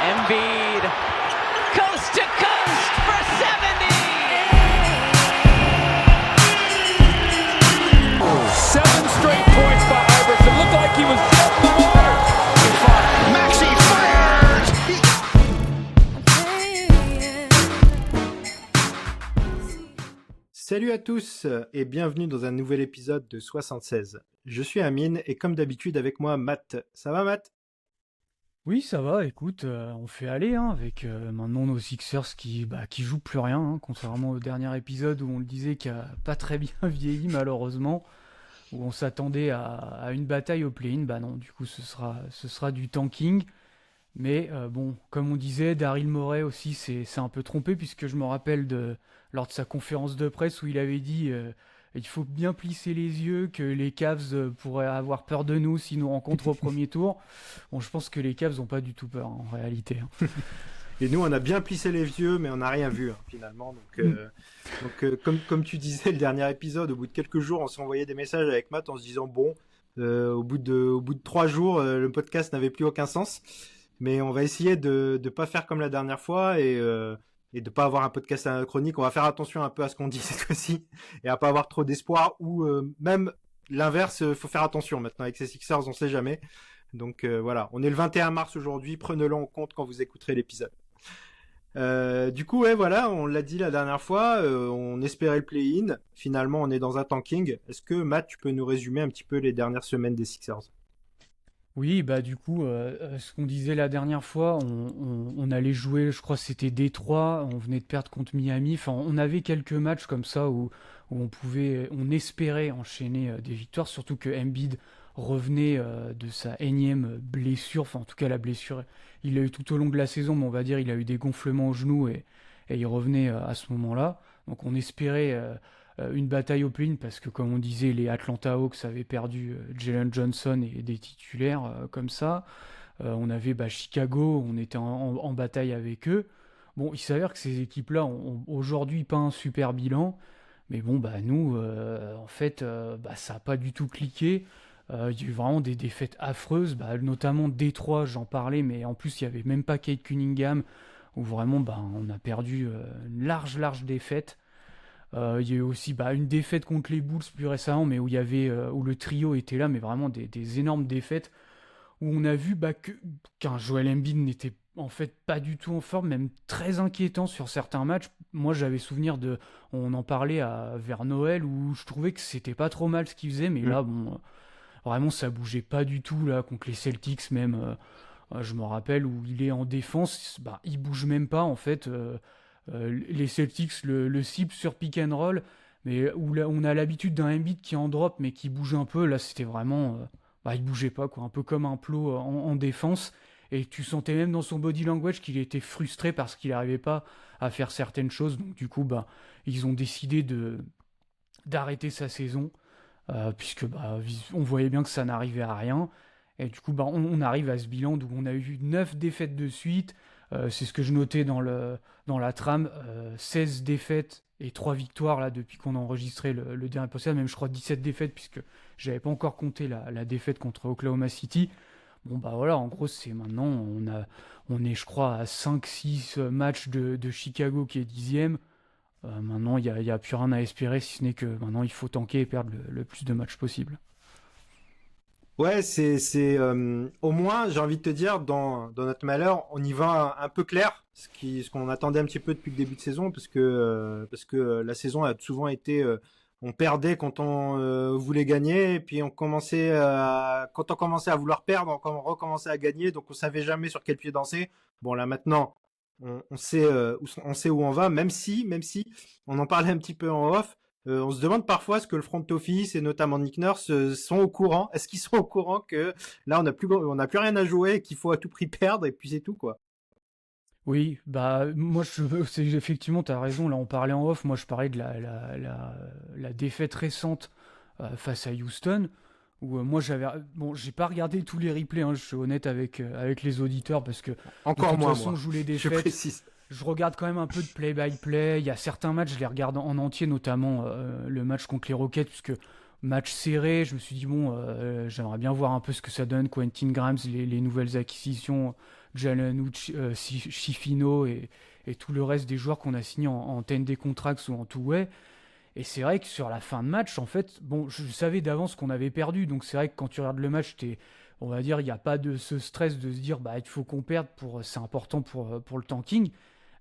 Embiid, coast to coast for 70! 7 straight points by Iverson. Looked like he was dead in the water. Maxey fires! Salut à tous et bienvenue dans un nouvel épisode de 76. Je suis Amine et comme d'habitude avec moi Matt. Ça va Matt ? Oui, ça va, écoute, on fait aller avec maintenant nos Sixers qui jouent plus rien, hein, contrairement au dernier épisode où on le disait qui a pas très bien vieilli malheureusement, où on s'attendait à une bataille au play-in. Bah non, du coup ce sera du tanking. Mais bon, comme on disait, Daryl Morey aussi c'est un peu trompé, puisque je me rappelle lors de sa conférence de presse où il avait dit il faut bien plisser les yeux, que les Cavs pourraient avoir peur de nous s'ils nous rencontrent au premier tour. Bon, je pense que les Cavs n'ont pas du tout peur en réalité. Et nous on a bien plissé les yeux mais on n'a rien vu finalement. Donc comme tu disais le dernier épisode, au bout de quelques jours on s'est envoyé des messages avec Matt en se disant bon, au bout de 3 jours le podcast n'avait plus aucun sens. Mais on va essayer de ne pas faire comme la dernière fois et de ne pas avoir un podcast anachronique. On va faire attention un peu à ce qu'on dit cette fois-ci et à pas avoir trop d'espoir, ou même l'inverse, faut faire attention maintenant avec ces Sixers, on ne sait jamais. Donc voilà, on est le 21 mars aujourd'hui, prenez-le en compte quand vous écouterez l'épisode. Du coup, ouais, voilà, on l'a dit la dernière fois, on espérait le play-in. Finalement, on est dans un tanking. Est-ce que Matt, tu peux nous résumer un petit peu les dernières semaines des Sixers ? Oui, bah du coup, ce qu'on disait la dernière fois, on allait jouer, je crois que c'était Détroit, on venait de perdre contre Miami. Enfin, on avait quelques matchs comme ça où on espérait enchaîner des victoires, surtout que Embiid revenait de sa énième blessure. Enfin, en tout cas, la blessure, il l'a eu tout au long de la saison, mais on va dire il a eu des gonflements au genou et il revenait à ce moment-là. Donc on espérait une bataille au play-in, parce que comme on disait, les Atlanta Hawks avaient perdu Jalen Johnson et des titulaires comme ça. On avait Chicago, on était en bataille avec eux. Bon, il s'avère que ces équipes-là ont aujourd'hui pas un super bilan, mais bon, nous, en fait, ça n'a pas du tout cliqué. Il y a eu vraiment des défaites affreuses, notamment Détroit, j'en parlais, mais en plus il n'y avait même pas Kate Cunningham, où vraiment on a perdu une large défaite. Il y a eu aussi une défaite contre les Bulls plus récemment, mais où où le trio était là, mais vraiment des énormes défaites, où on a vu qu'un Joel Embiid n'était en fait pas du tout en forme, même très inquiétant sur certains matchs. Moi j'avais souvenir on en parlait vers Noël, où je trouvais que c'était pas trop mal ce qu'il faisait, mais là vraiment ça bougeait pas du tout là contre les Celtics même. Je me rappelle où il est en défense, il bouge même pas en fait. Les Celtics le ciblent sur pick and roll, mais où là, on a l'habitude d'un Embiid qui est en drop mais qui bouge un peu. Là c'était vraiment il bougeait pas quoi, un peu comme un plot en défense, et tu sentais même dans son body language qu'il était frustré parce qu'il n'arrivait pas à faire certaines choses. Donc du coup ils ont décidé d'arrêter sa saison, puisque on voyait bien que ça n'arrivait à rien. Et du coup, on arrive à ce bilan où on a eu 9 défaites de suite. C'est ce que je notais dans la trame. 16 défaites et 3 victoires là, depuis qu'on a enregistré le dernier podcast. Même, je crois, 17 défaites, puisque j'avais pas encore compté la défaite contre Oklahoma City. Bon, voilà, en gros, c'est maintenant, on est, je crois, à 5-6 matchs de Chicago qui est 10e. Maintenant, il n'y a plus rien à espérer, si ce n'est que maintenant, il faut tanker et perdre le plus de matchs possible. Ouais, c'est au moins, j'ai envie de te dire, dans notre malheur, on y va un peu clair, ce qu'on attendait un petit peu depuis le début de saison, parce que la saison a souvent été, on perdait quand on voulait gagner, et puis quand on commençait à vouloir perdre, on recommençait à gagner, donc on savait jamais sur quel pied danser. Bon là maintenant, on sait où on va, même si on en parlait un petit peu en off. On se demande parfois ce que le front office et notamment Nick Nurse sont au courant. Est-ce qu'ils sont au courant que là on n'a plus rien à jouer et qu'il faut à tout prix perdre, et puis c'est tout quoi. Oui, moi effectivement t'as raison. Là on parlait en off. Moi je parlais de la défaite récente face à Houston, où moi j'ai pas regardé tous les replays, hein, je suis honnête avec les auditeurs, parce que Encore de toute moins façon moi. je joue les Je défaites. précise. Je regarde quand même un peu de play-by-play. Il y a certains matchs, je les regarde en entier, notamment le match contre les Rockets, puisque match serré. Je me suis dit, bon, j'aimerais bien voir un peu ce que ça donne. Quentin Grimes, les nouvelles acquisitions, Jalen Chifino et tout le reste des joueurs qu'on a signés en 10-day contracts ou en two-way. Et c'est vrai que sur la fin de match, en fait, bon, je savais d'avance qu'on avait perdu. Donc c'est vrai que quand tu regardes le match, on va dire, il n'y a pas de ce stress de se dire, bah, il faut qu'on perde, c'est important pour le tanking.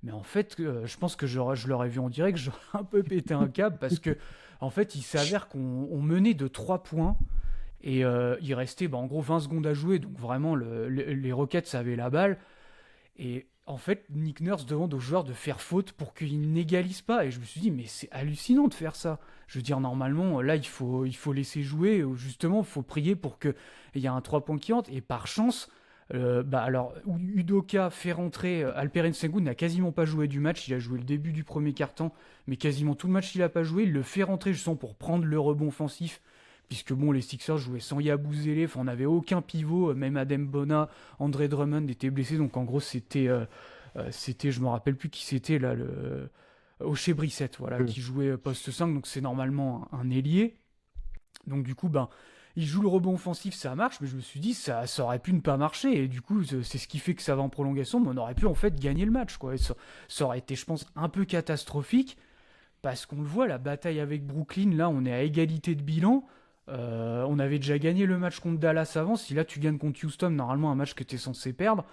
Mais en fait, je pense que je l'aurais vu en direct, j'aurais un peu pété un câble parce que, en fait, il s'avère qu'on menait de 3 points et il restait, bah, en gros, 20 secondes à jouer. Donc vraiment, les Rockets avaient la balle. Et en fait, Nick Nurse demande aux joueurs de faire faute pour qu'ils n'égalisent pas. Et je me suis dit, mais c'est hallucinant de faire ça. Je veux dire, normalement, là, il faut laisser jouer. Ou justement, il faut prier pour qu'il y ait un 3 points qui entre. Et par chance, alors, Udoka fait rentrer Alperen Sengun n'a quasiment pas joué du match. Il a joué le début du premier quart-temps, mais quasiment tout le match, il n'a pas joué. Il le fait rentrer, je sens, pour prendre le rebond offensif. Puisque bon, les Sixers jouaient sans Yabusele, on n'avait aucun pivot, même Adem Bona, André Drummond était blessé, donc en gros c'était, je me rappelle plus qui c'était là, O'Shea Brissett, voilà, qui jouait poste 5, donc c'est normalement un ailier. Donc du coup, ben, il joue le rebond offensif, ça marche, mais je me suis dit ça aurait pu ne pas marcher, et du coup c'est ce qui fait que ça va en prolongation, mais on aurait pu en fait gagner le match, quoi. Et ça aurait été, je pense, un peu catastrophique, parce qu'on le voit, la bataille avec Brooklyn, là on est à égalité de bilan. On avait déjà gagné le match contre Dallas avant. Si là tu gagnes contre Houston, normalement un match que tu es censé perdre,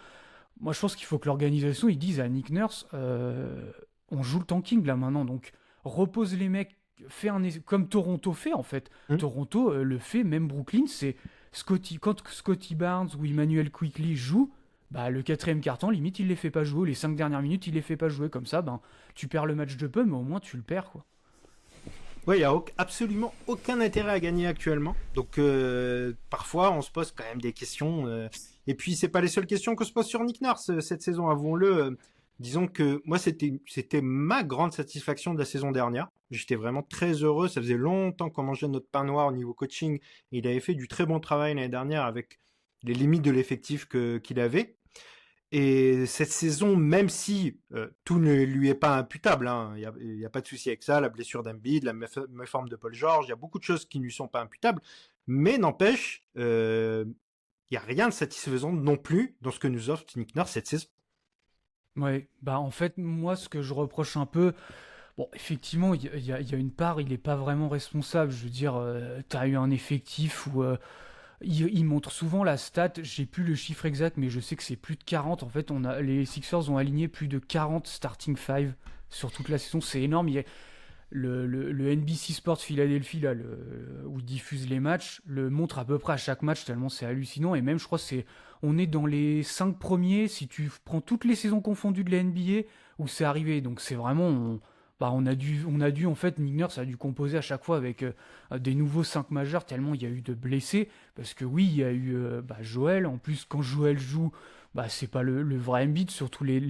moi je pense qu'il faut que l'organisation ils disent à Nick Nurse, on joue le tanking là maintenant, donc repose les mecs, comme Toronto fait en fait. Toronto le fait, même Brooklyn, c'est quand Scotty Barnes ou Emmanuel Quickley jouent, bah, le 4e quart-temps limite il les fait pas jouer, les 5 dernières minutes il les fait pas jouer, comme ça ben, tu perds le match de peu, mais au moins tu le perds, quoi. Ouais, il n'y a absolument aucun intérêt à gagner actuellement. Donc, parfois, on se pose quand même des questions. Et puis, c'est pas les seules questions qu'on se pose sur Nick Nurse cette saison, avouons-le. Disons que moi, c'était ma grande satisfaction de la saison dernière. J'étais vraiment très heureux. Ça faisait longtemps qu'on mangeait notre pain noir au niveau coaching. Et il avait fait du très bon travail l'année dernière avec les limites de l'effectif qu'il avait. Et cette saison, même si tout ne lui est pas imputable, hein, y a pas de souci avec ça, la blessure d'Embiid, la méforme de Paul George, il y a beaucoup de choses qui ne lui sont pas imputables, mais n'empêche, il y a rien de satisfaisant non plus dans ce que nous offre Nick Nurse cette saison. Ouais, bah en fait, moi, ce que je reproche un peu, bon, effectivement, il y a une part, il n'est pas vraiment responsable. Je veux dire, t'as eu un effectif où il montre souvent la stat, j'ai plus le chiffre exact, mais je sais que c'est plus de 40. En fait, les Sixers ont aligné plus de 40 starting 5 sur toute la saison, c'est énorme. Il y a le NBC Sports Philadelphie, là, où ils diffusent les matchs, le montre à peu près à chaque match, tellement c'est hallucinant. Et même, je crois, on est dans les 5 premiers, si tu prends toutes les saisons confondues de la NBA, où c'est arrivé. Donc c'est vraiment... on a dû en fait, Nick Nurse a dû composer à chaque fois avec des nouveaux 5 majeurs, tellement il y a eu de blessés, parce que oui, il y a eu Joel, en plus quand Joel joue, c'est pas le vrai Embiid, surtout les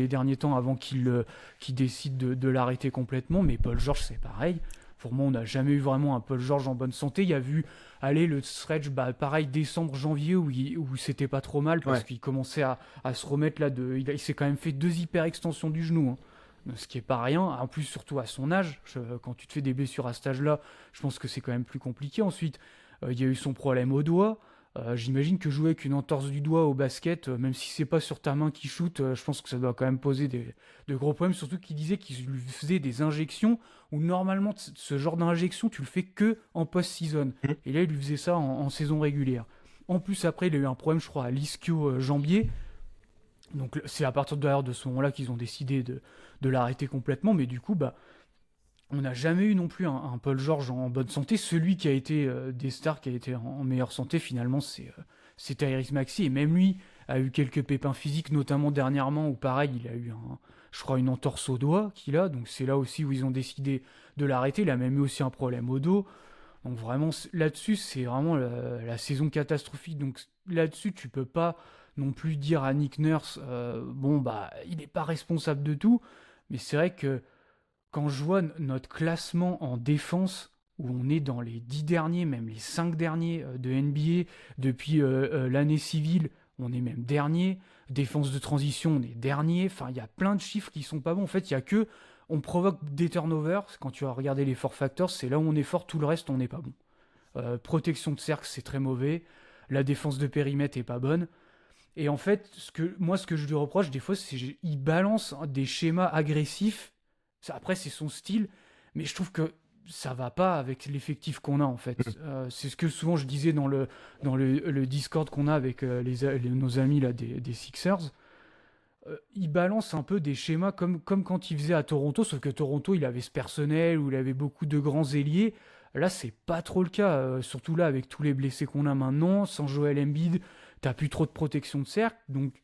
derniers temps avant qu'il décide de l'arrêter complètement, mais Paul George c'est pareil. Pour moi, on n'a jamais eu vraiment un Paul George en bonne santé. Il y a vu aller le stretch, pareil, décembre, janvier, où c'était pas trop mal, parce qu'il commençait à se remettre là, il s'est quand même fait 2 hyper-extensions du genou, hein. Ce qui est pas rien, en plus surtout à son âge, quand tu te fais des blessures à cet âge-là, je pense que c'est quand même plus compliqué. Ensuite, il y a eu son problème au doigt, j'imagine que jouer avec une entorse du doigt au basket, même si c'est pas sur ta main qui shoot, je pense que ça doit quand même poser de gros problèmes, surtout qu'il disait qu'il lui faisait des injections, où normalement ce genre d'injection tu le fais que en post-season, et là il lui faisait ça en saison régulière. En plus après il a eu un problème je crois à l'ischio-jambier. Donc c'est à partir d'ailleurs de ce moment-là qu'ils ont décidé de l'arrêter complètement, mais du coup on n'a jamais eu non plus un Paul George en bonne santé. Celui qui a été des stars, qui a été en meilleure santé finalement, c'est Tyrese Maxey, et même lui a eu quelques pépins physiques, notamment dernièrement où pareil il a eu je crois une entorse au doigt qu'il a, donc c'est là aussi où ils ont décidé de l'arrêter. Il a même eu aussi un problème au dos, donc vraiment là-dessus c'est vraiment la saison catastrophique. Donc là-dessus tu peux pas non plus dire à Nick Nurse il n'est pas responsable de tout, mais c'est vrai que quand je vois notre classement en défense, où on est dans les 10 derniers, même les 5 derniers de NBA, depuis l'année civile, on est même dernier, défense de transition, on est dernier, enfin il y a plein de chiffres qui sont pas bons. En fait, il y a que, on provoque des turnovers, quand tu vas regarder les four factors, c'est là où on est fort, tout le reste on n'est pas bon. Protection de cercle, c'est très mauvais. La défense de périmètre est pas bonne. Et en fait, ce que je lui reproche des fois, c'est qu'il balance des schémas agressifs. Après, c'est son style, mais je trouve que ça va pas avec l'effectif qu'on a en fait. C'est ce que souvent je disais dans le Discord qu'on a avec nos amis là des Sixers. Il balance un peu des schémas comme quand il faisait à Toronto, sauf que Toronto il avait ce personnel où il avait beaucoup de grands ailiers. Là, c'est pas trop le cas, surtout là avec tous les blessés qu'on a maintenant, sans Joel Embiid, t'as plus trop de protection de cercle, donc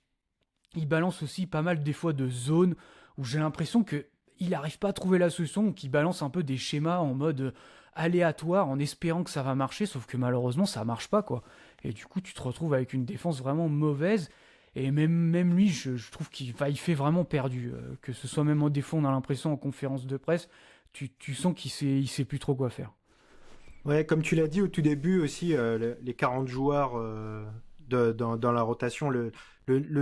il balance aussi pas mal des fois de zones où j'ai l'impression que il n'arrive pas à trouver la solution, donc il balance un peu des schémas en mode aléatoire, en espérant que ça va marcher, sauf que malheureusement ça marche pas quoi. Et du coup tu te retrouves avec une défense vraiment mauvaise, et même lui je trouve qu'il il fait vraiment perdu, que ce soit même en défense, on a l'impression en conférence de presse, tu sens il sait plus trop quoi faire. Ouais, comme tu l'as dit au tout début aussi, les 40 joueurs dans la rotation, le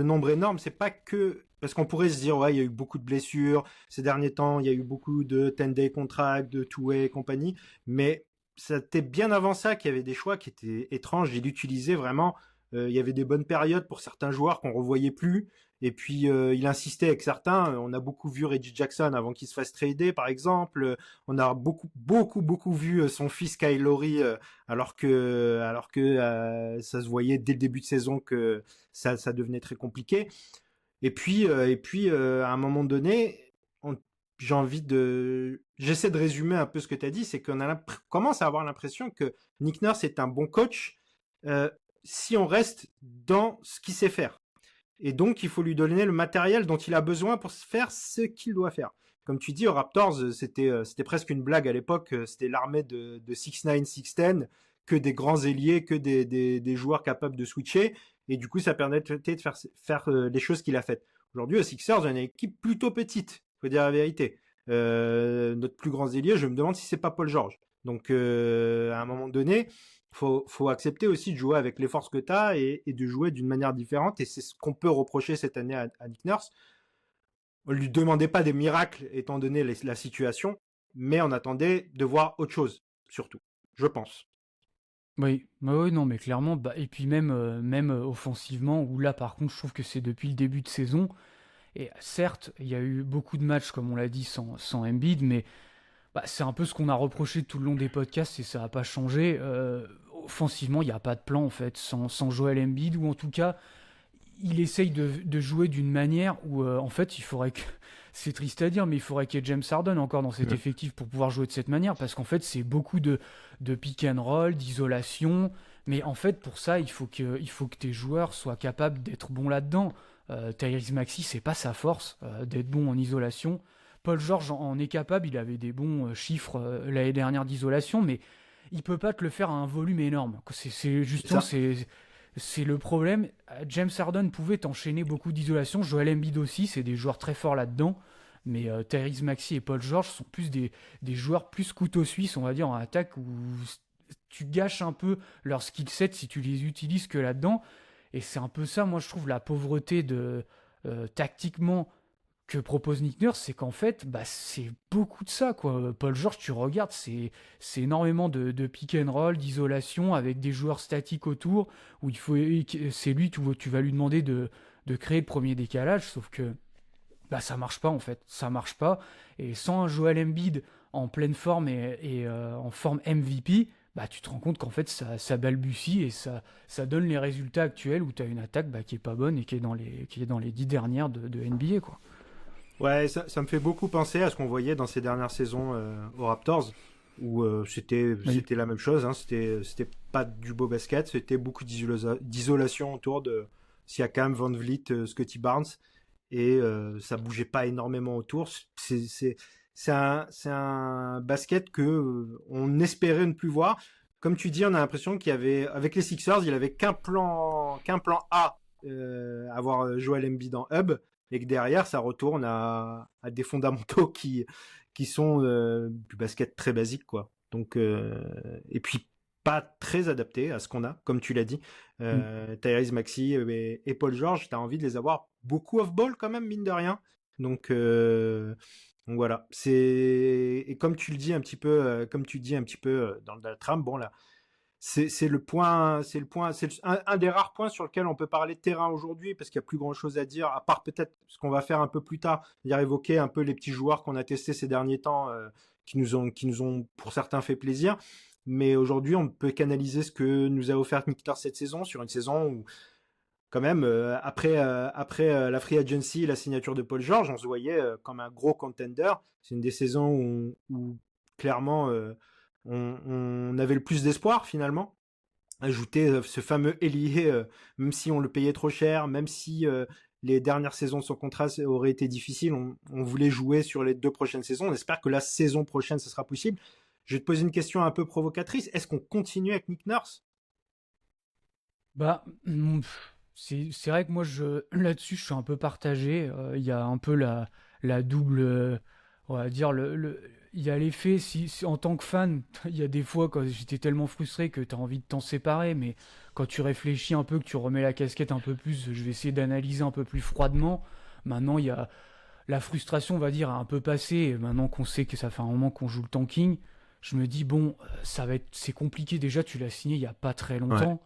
nombre énorme, c'est pas que... Parce qu'on pourrait se dire, ouais, il y a eu beaucoup de blessures ces derniers temps, il y a eu beaucoup de 10-day contracts, de two-way et compagnie, mais c'était bien avant ça qu'il y avait des choix qui étaient étranges. Il utilisait vraiment... il y avait des bonnes périodes pour certains joueurs qu'on revoyait plus, et puis il insistait avec certains. On a beaucoup vu Reggie Jackson avant qu'il se fasse trader, par exemple. On a beaucoup vu son fils Kyle Lowry, alors que ça se voyait dès le début de saison que ça devenait très compliqué. Et puis à un moment donné, j'essaie de résumer un peu ce que tu as dit, c'est qu'on commence à avoir l'impression que Nick Nurse est un bon coach si on reste dans ce qu'il sait faire. Et donc, il faut lui donner le matériel dont il a besoin pour faire ce qu'il doit faire. Comme tu dis, aux Raptors, c'était presque une blague à l'époque. C'était l'armée de 6'9", 6'10", que des grands ailiers, que des joueurs capables de switcher. Et du coup, ça permettait de faire les choses qu'il a faites. Aujourd'hui, aux Sixers, on a une équipe plutôt petite, faut dire la vérité. Notre plus grand ailier, je me demande si c'est pas Paul George. Donc, à un moment donné, faut accepter aussi de jouer avec les forces que tu as et de jouer d'une manière différente. Et c'est ce qu'on peut reprocher cette année à Nick Nurse. On lui demandait pas des miracles étant donné la situation, mais on attendait de voir autre chose, surtout, je pense. Oui, non, mais clairement, et puis même offensivement, où là par contre je trouve que c'est depuis le début de saison, et certes, il y a eu beaucoup de matchs, comme on l'a dit, sans Embiid, mais c'est un peu ce qu'on a reproché tout le long des podcasts et ça n'a pas changé. Offensivement, il n'y a pas de plan en fait, sans Joel Embiid, ou en tout cas, il essaye de jouer d'une manière où en fait, il faudrait que... C'est triste à dire, mais il faudrait qu'il y ait James Harden encore dans cet effectif pour pouvoir jouer de cette manière, parce qu'en fait, c'est beaucoup de pick and roll, d'isolation, mais en fait, pour ça, il faut que tes joueurs soient capables d'être bons là-dedans. Tyrese Maxey, c'est pas sa force d'être bon en isolation. Paul George en est capable, il avait des bons chiffres l'année dernière d'isolation, mais il peut pas te le faire à un volume énorme. C'est justement, c'est le problème. James Harden pouvait t'enchaîner beaucoup d'isolation, Joel Embiid aussi, c'est des joueurs très forts là-dedans, mais Tyrese Maxey et Paul George sont plus des joueurs plus couteau suisse, on va dire, en attaque, où tu gâches un peu leur skill set si tu les utilises que là-dedans, et c'est un peu ça, moi je trouve, la pauvreté tactiquement que propose Nick Nurse, c'est qu'en fait, c'est beaucoup de ça, quoi. Paul George, tu regardes, c'est énormément de pick and roll, d'isolation, avec des joueurs statiques autour, où c'est lui, tu vas lui demander de créer le premier décalage, sauf que ça marche pas, en fait. Ça marche pas. Et sans un Joel Embiid en pleine forme et en forme MVP, tu te rends compte qu'en fait, ça balbutie et ça donne les résultats actuels où tu as une attaque qui est pas bonne et qui est dans les 10 dernières de NBA, quoi. Ouais, ça me fait beaucoup penser à ce qu'on voyait dans ces dernières saisons aux Raptors, où c'était la même chose, hein. C'était pas du beau basket, c'était beaucoup d'isolation autour de Siakam, Van Vliet, Scottie Barnes, et ça bougeait pas énormément autour. C'est un basket que on espérait ne plus voir. Comme tu dis, on a l'impression qu'il y avait, avec les Sixers, il avait qu'un plan A, avoir Joel Embiid en hub, et que derrière ça retourne à des fondamentaux qui sont du basket très basique, quoi. Donc et puis pas très adapté à ce qu'on a, comme tu l'as dit. Tyrese Maxey et Paul George, t'as envie de les avoir beaucoup off-ball quand même, mine de rien. Donc voilà, et comme tu le dis un petit peu, dans la trame, bon là, c'est un des rares points sur lequel on peut parler de terrain aujourd'hui, parce qu'il y a plus grand chose à dire, à part peut-être ce qu'on va faire un peu plus tard, c'est-à-dire évoquer un peu les petits joueurs qu'on a testés ces derniers temps, qui nous ont pour certains fait plaisir. Mais aujourd'hui, on ne peut qu'analyser ce que nous a offert Nick Nurse cette saison, sur une saison où, quand même, après la free agency et la signature de Paul George, on se voyait comme un gros contender. C'est une des saisons où clairement, on avait le plus d'espoir, finalement. Ajouter ce fameux ailier, même si on le payait trop cher, même si les dernières saisons de son contrat auraient été difficiles, on voulait jouer sur les 2 prochaines saisons. On espère que la saison prochaine, ce sera possible. Je vais te poser une question un peu provocatrice. Est-ce qu'on continue avec Nick Nurse? Bah, c'est vrai que moi, là-dessus, je suis un peu partagé. Il y a un peu la double, on va dire, il y a l'effet, si en tant que fan, il y a des fois quand j'étais tellement frustré que tu as envie de t'en séparer, mais quand tu réfléchis un peu, que tu remets la casquette un peu plus, je vais essayer d'analyser un peu plus froidement. Maintenant, il y a la frustration, on va dire, a un peu passé. Et maintenant qu'on sait que ça fait un moment qu'on joue le tanking, je me dis, bon, c'est compliqué. Déjà, tu l'as signé il y a pas très longtemps.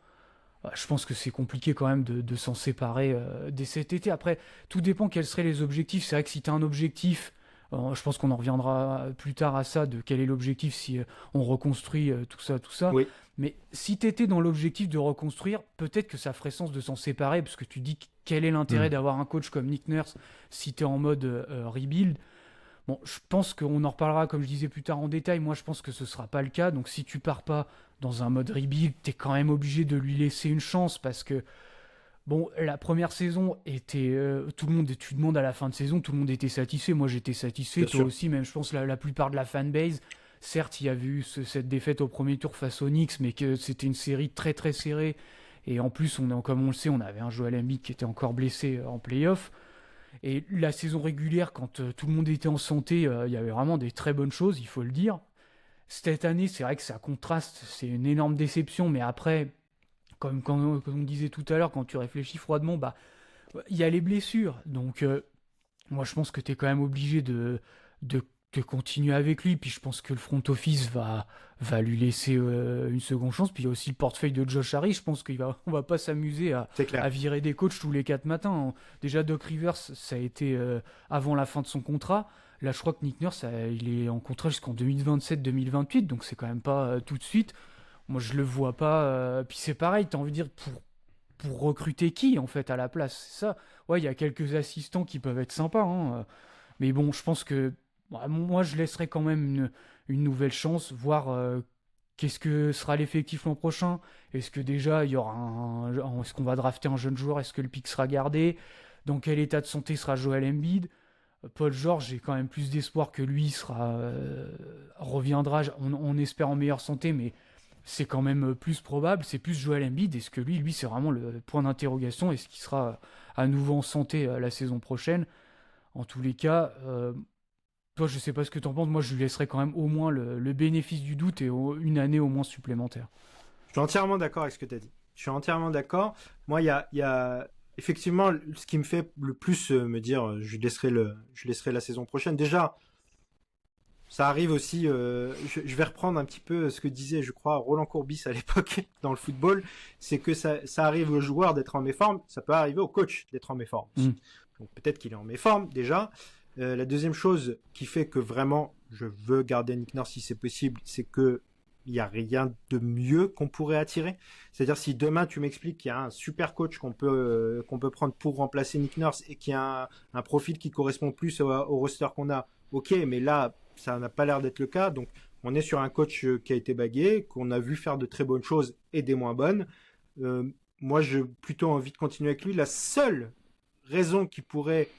Je pense que c'est compliqué quand même de s'en séparer dès cet été. Après, tout dépend quels seraient les objectifs. C'est vrai que si tu as un objectif, je pense qu'on en reviendra plus tard à ça, de quel est l'objectif si on reconstruit tout ça. Oui. Mais si tu étais dans l'objectif de reconstruire, peut-être que ça ferait sens de s'en séparer, parce que tu dis quel est l'intérêt d'avoir un coach comme Nick Nurse si tu es en mode rebuild. Bon, je pense qu'on en reparlera, comme je disais plus tard, en détail. Moi, je pense que ce sera pas le cas. Donc, si tu pars pas dans un mode rebuild, t'es quand même obligé de lui laisser une chance, parce que, bon, la première saison était... tout le monde, tu demandes à la fin de saison, tout le monde était satisfait. Moi, j'étais satisfait. Bien Toi sûr. aussi, même, je pense, la plupart de la fanbase. Certes, il y a eu cette défaite au premier tour face aux Knicks, mais que c'était une série très, très serrée. Et en plus, comme on le sait, on avait un Joel Embiid qui était encore blessé en play-off. Et la saison régulière, quand tout le monde était en santé, il y avait vraiment des très bonnes choses, il faut le dire. Cette année, c'est vrai que ça contraste, c'est une énorme déception, mais après, comme on disait tout à l'heure, quand tu réfléchis froidement, bah, il y a les blessures. Donc, moi, je pense que tu es quand même obligé de continuer avec lui. Puis je pense que le front office va lui laisser une seconde chance. Puis il y a aussi le portefeuille de Josh Harris. Je pense on va pas s'amuser C'est clair. à virer des coachs tous les 4 matins. Déjà, Doc Rivers, ça a été avant la fin de son contrat. Là, je crois que Nick Nurse, il est en contrat jusqu'en 2027-2028. Donc c'est quand même pas tout de suite. Moi, je le vois pas. Puis c'est pareil, t'as envie de dire pour recruter qui, en fait, à la place? C'est ça. Ouais, il y a quelques assistants qui peuvent être sympas, hein. Mais bon, je pense que moi, je laisserai quand même une nouvelle chance, voir qu'est-ce que sera l'effectif l'an prochain. Est-ce que déjà, il y aura est-ce qu'on va drafter un jeune joueur? Est-ce que le pick sera gardé? Dans quel état de santé sera Joel Embiid? Paul George, j'ai quand même plus d'espoir que lui reviendra. On espère en meilleure santé, mais c'est quand même plus probable. C'est plus Joel Embiid. Est-ce que lui, c'est vraiment le point d'interrogation? Est-ce qu'il sera à nouveau en santé la saison prochaine? En tous les cas, toi, je sais pas ce que t'en penses. Moi, je lui laisserai quand même au moins le bénéfice du doute et une année au moins supplémentaire. Je suis entièrement d'accord avec ce que tu as dit. Je suis entièrement d'accord. Moi, il y a effectivement ce qui me fait le plus me dire je laisserai la saison prochaine. Déjà, ça arrive aussi, je vais reprendre un petit peu ce que disait, je crois, Roland Courbis à l'époque dans le football, c'est que ça arrive au joueur d'être en méforme, ça peut arriver au coach d'être en méforme. Donc peut-être qu'il est en méforme déjà. La deuxième chose qui fait que vraiment je veux garder Nick Nurse si c'est possible, c'est que il n'y a rien de mieux qu'on pourrait attirer. C'est-à-dire si demain tu m'expliques qu'il y a un super coach qu'on peut prendre pour remplacer Nick Nurse et qu'il y a un profil qui correspond plus au roster qu'on a, ok, mais là ça n'a pas l'air d'être le cas. Donc on est sur un coach qui a été bagué, qu'on a vu faire de très bonnes choses et des moins bonnes. Moi j'ai plutôt envie de continuer avec lui. La seule raison qui pourrait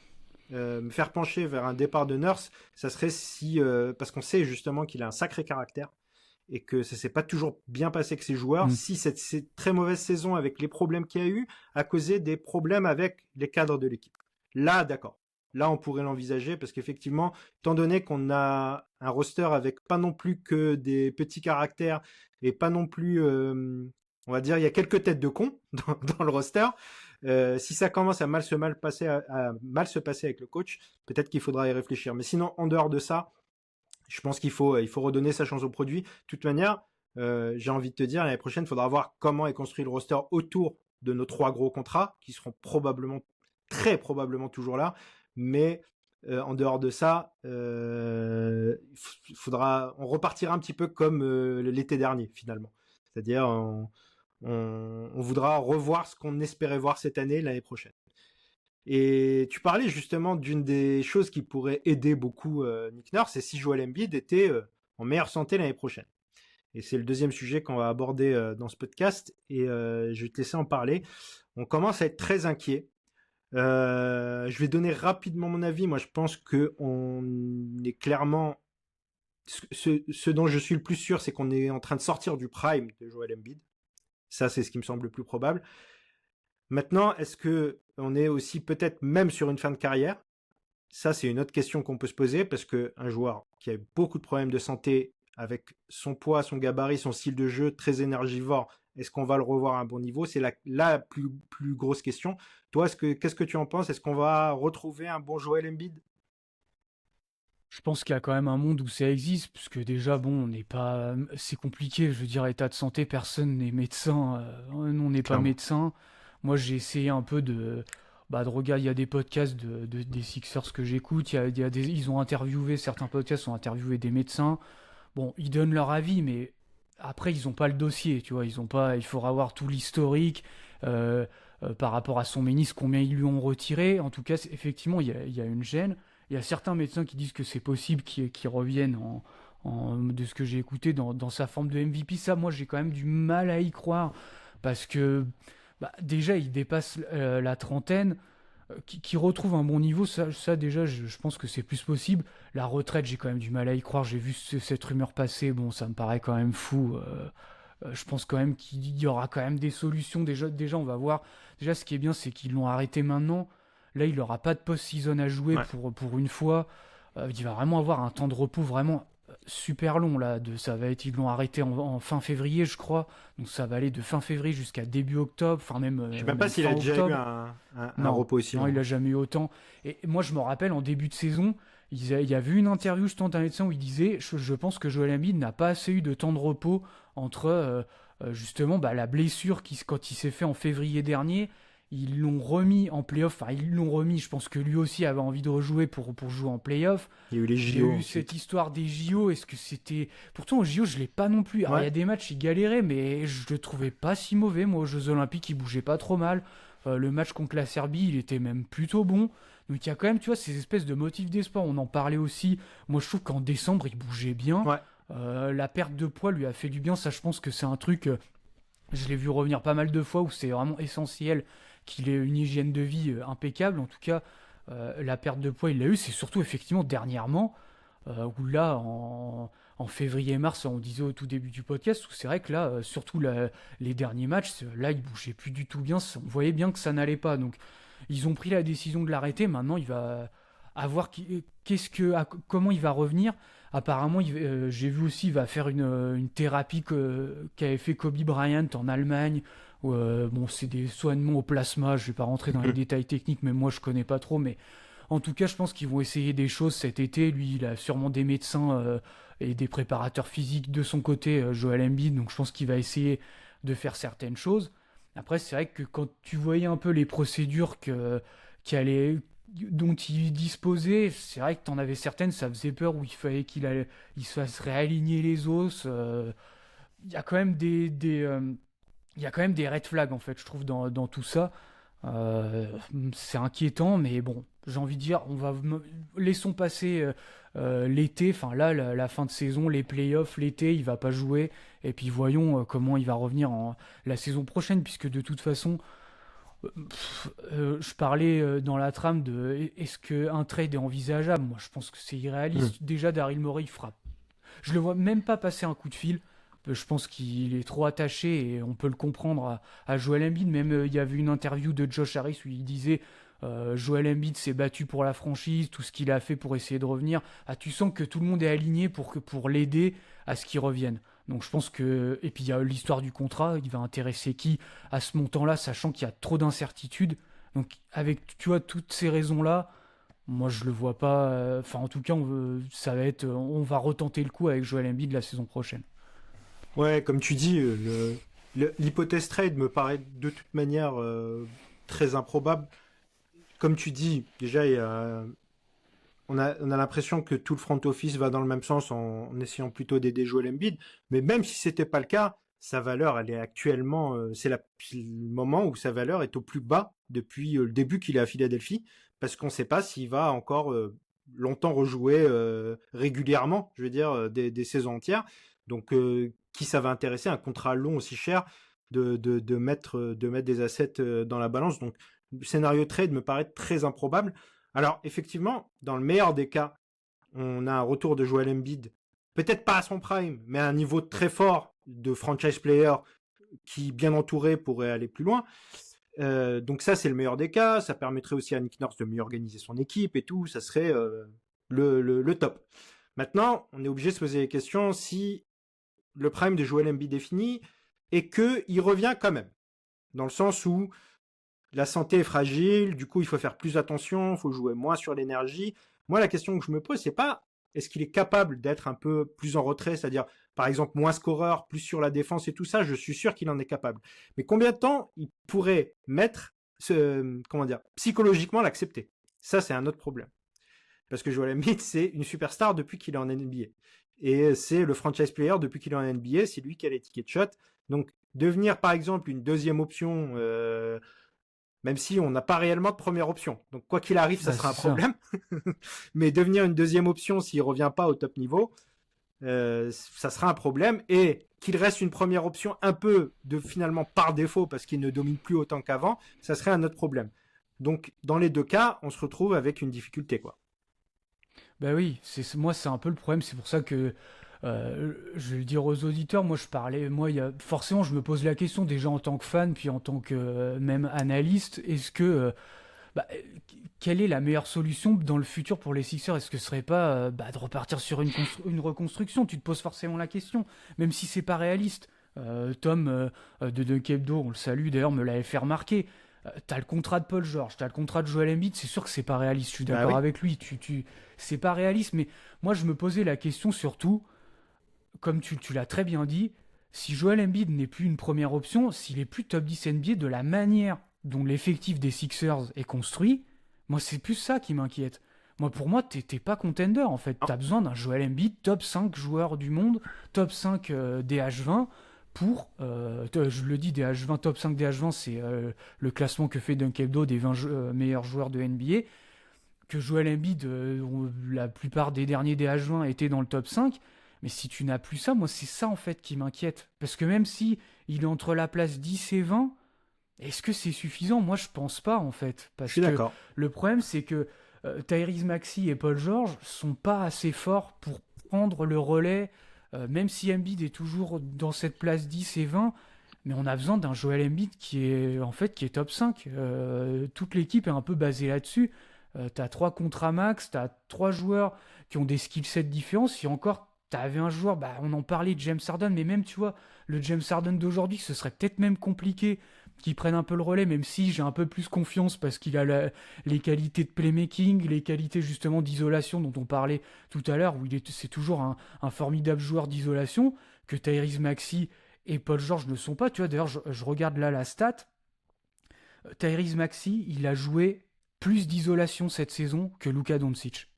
me faire pencher vers un départ de Nurse, ça serait si parce qu'on sait justement qu'il a un sacré caractère et que ça s'est pas toujours bien passé avec ses joueurs. Si cette très mauvaise saison avec les problèmes qu'il y a eu a causé des problèmes avec les cadres de l'équipe. Là, d'accord. Là, on pourrait l'envisager parce qu'effectivement, étant donné qu'on a un roster avec pas non plus que des petits caractères et pas non plus, on va dire, il y a quelques têtes de cons dans le roster. Si ça commence à mal se passer avec le coach, peut-être qu'il faudra y réfléchir. Mais sinon, en dehors de ça, je pense qu'il faut redonner sa chance au produit. De toute manière, j'ai envie de te dire, l'année prochaine, il faudra voir comment est construit le roster autour de nos 3 gros contrats, qui seront très probablement toujours là. Mais en dehors de ça, on repartira un petit peu comme l'été dernier, finalement. C'est-à-dire, on voudra revoir ce qu'on espérait voir cette année, l'année prochaine. Et tu parlais justement d'une des choses qui pourrait aider beaucoup Nick Nurse, c'est si Joel Embiid était en meilleure santé l'année prochaine. Et c'est le deuxième sujet qu'on va aborder dans ce podcast, et je vais te laisser en parler. On commence à être très inquiet. Je vais donner rapidement mon avis. Moi, je pense que on est clairement... Ce dont je suis le plus sûr, c'est qu'on est en train de sortir du prime de Joel Embiid. Ça, c'est ce qui me semble le plus probable. Maintenant, est-ce que on est aussi peut-être même sur une fin de carrière? Ça, c'est une autre question qu'on peut se poser, parce qu'un joueur qui a eu beaucoup de problèmes de santé, avec son poids, son gabarit, son style de jeu très énergivore, est-ce qu'on va le revoir à un bon niveau? C'est la plus grosse question. Toi, qu'est-ce que tu en penses? Est-ce qu'on va retrouver un bon Joel Embiid? Je pense qu'il y a quand même un monde où ça existe, puisque déjà, bon, on n'est pas... C'est compliqué, je veux dire, état de santé, personne n'est médecin. Nous, on n'est pas Clairement. médecin. Moi, j'ai essayé un peu de regarder, il y a des podcasts des Sixers que j'écoute, ils ont interviewé, certains podcasts ont interviewé des médecins. Bon, ils donnent leur avis, mais après, ils n'ont pas le dossier, tu vois, il faudra voir tout l'historique, par rapport à son ménisque, combien ils lui ont retiré. En tout cas, effectivement, il y a une gêne. Il y a certains médecins qui disent que c'est possible qu'il revienne de ce que j'ai écouté dans sa forme de MVP. Ça, moi, j'ai quand même du mal à y croire, parce que déjà, il dépasse la trentaine, qui retrouve un bon niveau. Ça déjà, je pense que c'est plus possible. La retraite, j'ai quand même du mal à y croire. J'ai vu cette rumeur passer. Bon, ça me paraît quand même fou. Je pense quand même qu'il y aura quand même des solutions. Déjà, on va voir. Déjà, ce qui est bien, c'est qu'ils l'ont arrêté maintenant. Là, il n'aura pas de post-season à jouer pour une fois. Il va vraiment avoir un temps de repos vraiment super long. Là, ils l'ont arrêté en fin février, je crois. Donc ça va aller de fin février jusqu'à début octobre. Enfin, même, Je sais même pas s'il a déjà eu un repos aussi. Non, il n'a jamais eu autant. Et moi, je me rappelle, en début de saison, il y a eu une interview justement d'un médecin où il disait je pense que Joel Embiid n'a pas assez eu de temps de repos entre justement la blessure quand il s'est fait en février dernier. Ils l'ont remis en play-off, je pense que lui aussi avait envie de rejouer pour jouer en play-off. Il y a eu les JO. Il y a eu cette histoire des JO, est-ce que c'était... Pourtant, aux JO, je l'ai pas non plus. Alors, il y a des matchs, il galérait, mais je le trouvais pas si mauvais. Moi, aux Jeux Olympiques, il bougeait pas trop mal. Le match contre la Serbie, il était même plutôt bon. Donc, il y a quand même, tu vois, ces espèces de motifs d'espoir. On en parlait aussi. Moi, je trouve qu'en décembre, il bougeait bien. La perte de poids lui a fait du bien. Ça, je pense que c'est un truc... je l'ai vu revenir pas mal de fois où c'est vraiment essentiel qu'il ait une hygiène de vie impeccable. En tout cas, la perte de poids, il l'a eu. C'est surtout effectivement dernièrement, où là, en février-mars, on disait au tout début du podcast, où c'est vrai que là, surtout les derniers matchs, là, il bougeait plus du tout bien. On voyait bien que ça n'allait pas. Donc, ils ont pris la décision de l'arrêter. Maintenant, il va voir comment il va revenir. Apparemment, j'ai vu aussi, il va faire une thérapie qu'avait fait Kobe Bryant en Allemagne. Bon, c'est des soignements au plasma. Je vais pas rentrer dans les détails techniques, mais moi je connais pas trop. Mais en tout cas, je pense qu'ils vont essayer des choses cet été. Lui, il a sûrement des médecins et des préparateurs physiques de son côté, Joel Embiid. Donc je pense qu'il va essayer de faire certaines choses. Après, c'est vrai que quand tu voyais un peu les procédures dont il disposait, c'est vrai que t'en avais certaines, ça faisait peur, où il fallait qu'il se fasse réaligner les os. Il y a quand même il y a quand même des red flags, en fait, je trouve, dans tout ça. C'est inquiétant, mais bon, j'ai envie de dire, laissons passer l'été, enfin là, la fin de saison, les playoffs, l'été, il va pas jouer, et puis voyons comment il va revenir la saison prochaine, puisque de toute façon, je parlais dans la trame de est-ce qu'un trade est envisageable. Moi, je pense que c'est irréaliste. Déjà, Daryl Morey, je le vois même pas passer un coup de fil. Je pense qu'il est trop attaché, et on peut le comprendre, à Joel Embiid. Même il y avait une interview de Josh Harris où il disait Joel Embiid s'est battu pour la franchise, tout ce qu'il a fait pour essayer de revenir. Tu sens que tout le monde est aligné pour l'aider à ce qu'il revienne. Donc je pense que... Et puis il y a l'histoire du contrat, il va intéresser qui à ce montant-là, sachant qu'il y a trop d'incertitudes. Donc avec, tu vois, toutes ces raisons-là, moi je le vois pas... Enfin en tout cas, on va retenter le coup avec Joel Embiid la saison prochaine. Ouais, comme tu dis, l'hypothèse trade me paraît de toute manière très improbable. Comme tu dis, déjà, on a l'impression que tout le front office va dans le même sens en essayant plutôt d'aider Joel Embiid. Mais même si c'était pas le cas, sa valeur, elle est actuellement, c'est le moment où sa valeur est au plus bas depuis le début qu'il est à Philadelphie, parce qu'on ne sait pas s'il va encore longtemps rejouer régulièrement, je veux dire, des saisons entières. Donc, qui ça va intéresser un contrat long aussi cher de mettre des assets dans la balance. Donc, le scénario trade me paraît très improbable. Alors, effectivement, dans le meilleur des cas, on a un retour de Joel Embiid, peut-être pas à son prime, mais à un niveau très fort de franchise player qui, bien entouré, pourrait aller plus loin. Donc ça, c'est le meilleur des cas. Ça permettrait aussi à Nick Nurse de mieux organiser son équipe et tout. Ça serait le top. Maintenant, on est obligé de se poser la question si le prime de Joel Embiid est fini et qu'il revient quand même. Dans le sens où la santé est fragile, du coup, il faut faire plus attention, il faut jouer moins sur l'énergie. Moi, la question que je me pose, c'est pas est-ce qu'il est capable d'être un peu plus en retrait, c'est-à-dire, par exemple, moins scoreur, plus sur la défense et tout ça, je suis sûr qu'il en est capable. Mais combien de temps il pourrait mettre, psychologiquement l'accepter? Ça, c'est un autre problème. Parce que Joel Embiid, c'est une superstar depuis qu'il est en NBA. Et c'est le franchise player depuis qu'il est en NBA, c'est lui qui a les tickets de shot. Donc, devenir, par exemple, une deuxième option, même si on n'a pas réellement de première option. Donc, quoi qu'il arrive, ça sera un problème. Mais devenir une deuxième option s'il revient pas au top niveau, ça sera un problème. Et qu'il reste une première option un peu finalement par défaut parce qu'il ne domine plus autant qu'avant, ça serait un autre problème. Donc, dans les deux cas, on se retrouve avec une difficulté, quoi. Bah oui, moi c'est un peu le problème, c'est pour ça que je vais le dire aux auditeurs, forcément je me pose la question déjà en tant que fan, puis en tant que même analyste, quelle est la meilleure solution dans le futur pour les Sixers? Est-ce que ce serait pas de repartir sur une reconstruction? Tu te poses forcément la question, même si c'est pas réaliste. Tom de Dunk Hebdo, on le salue d'ailleurs, me l'avait fait remarquer. T'as le contrat de Paul George, t'as le contrat de Joel Embiid, c'est sûr que c'est pas réaliste, je suis d'accord avec lui, c'est pas réaliste, mais moi je me posais la question surtout, comme tu l'as très bien dit, si Joel Embiid n'est plus une première option, s'il est plus top 10 NBA de la manière dont l'effectif des Sixers est construit, moi c'est plus ça qui m'inquiète. Pour moi, t'es pas contender en fait, t'as besoin d'un Joel Embiid top 5 joueur du monde, top 5 DH20, pour, je le dis, DH20, top 5 DH20, c'est le classement que fait Dunk Hebdo des 20 meilleurs joueurs de NBA, que Joel Embiid, la plupart des derniers DH20 étaient dans le top 5, mais si tu n'as plus ça, moi c'est ça en fait qui m'inquiète, parce que même si il est entre la place 10 et 20, est-ce que c'est suffisant? Moi je pense pas en fait, parce que d'accord. Le problème c'est que Tyrese Maxey et Paul George sont pas assez forts pour prendre le relais. Même si Embiid est toujours dans cette place 10 et 20, mais on a besoin d'un Joel Embiid qui est top 5. Toute l'équipe est un peu basée là-dessus. T'as 3 contrats max, t'as 3 joueurs qui ont des skill sets différents. Si encore t'avais un joueur, on en parlait de James Harden, mais même tu vois, le James Harden d'aujourd'hui, ce serait peut-être même compliqué qu'il prenne un peu le relais, même si j'ai un peu plus confiance parce qu'il a les qualités de playmaking, les qualités justement d'isolation dont on parlait tout à l'heure, où c'est toujours un formidable joueur d'isolation, que Tyrese Maxey et Paul George ne sont pas. Tu vois, d'ailleurs, je regarde là la stat. Tyrese Maxey, il a joué plus d'isolation cette saison que Luka Doncic.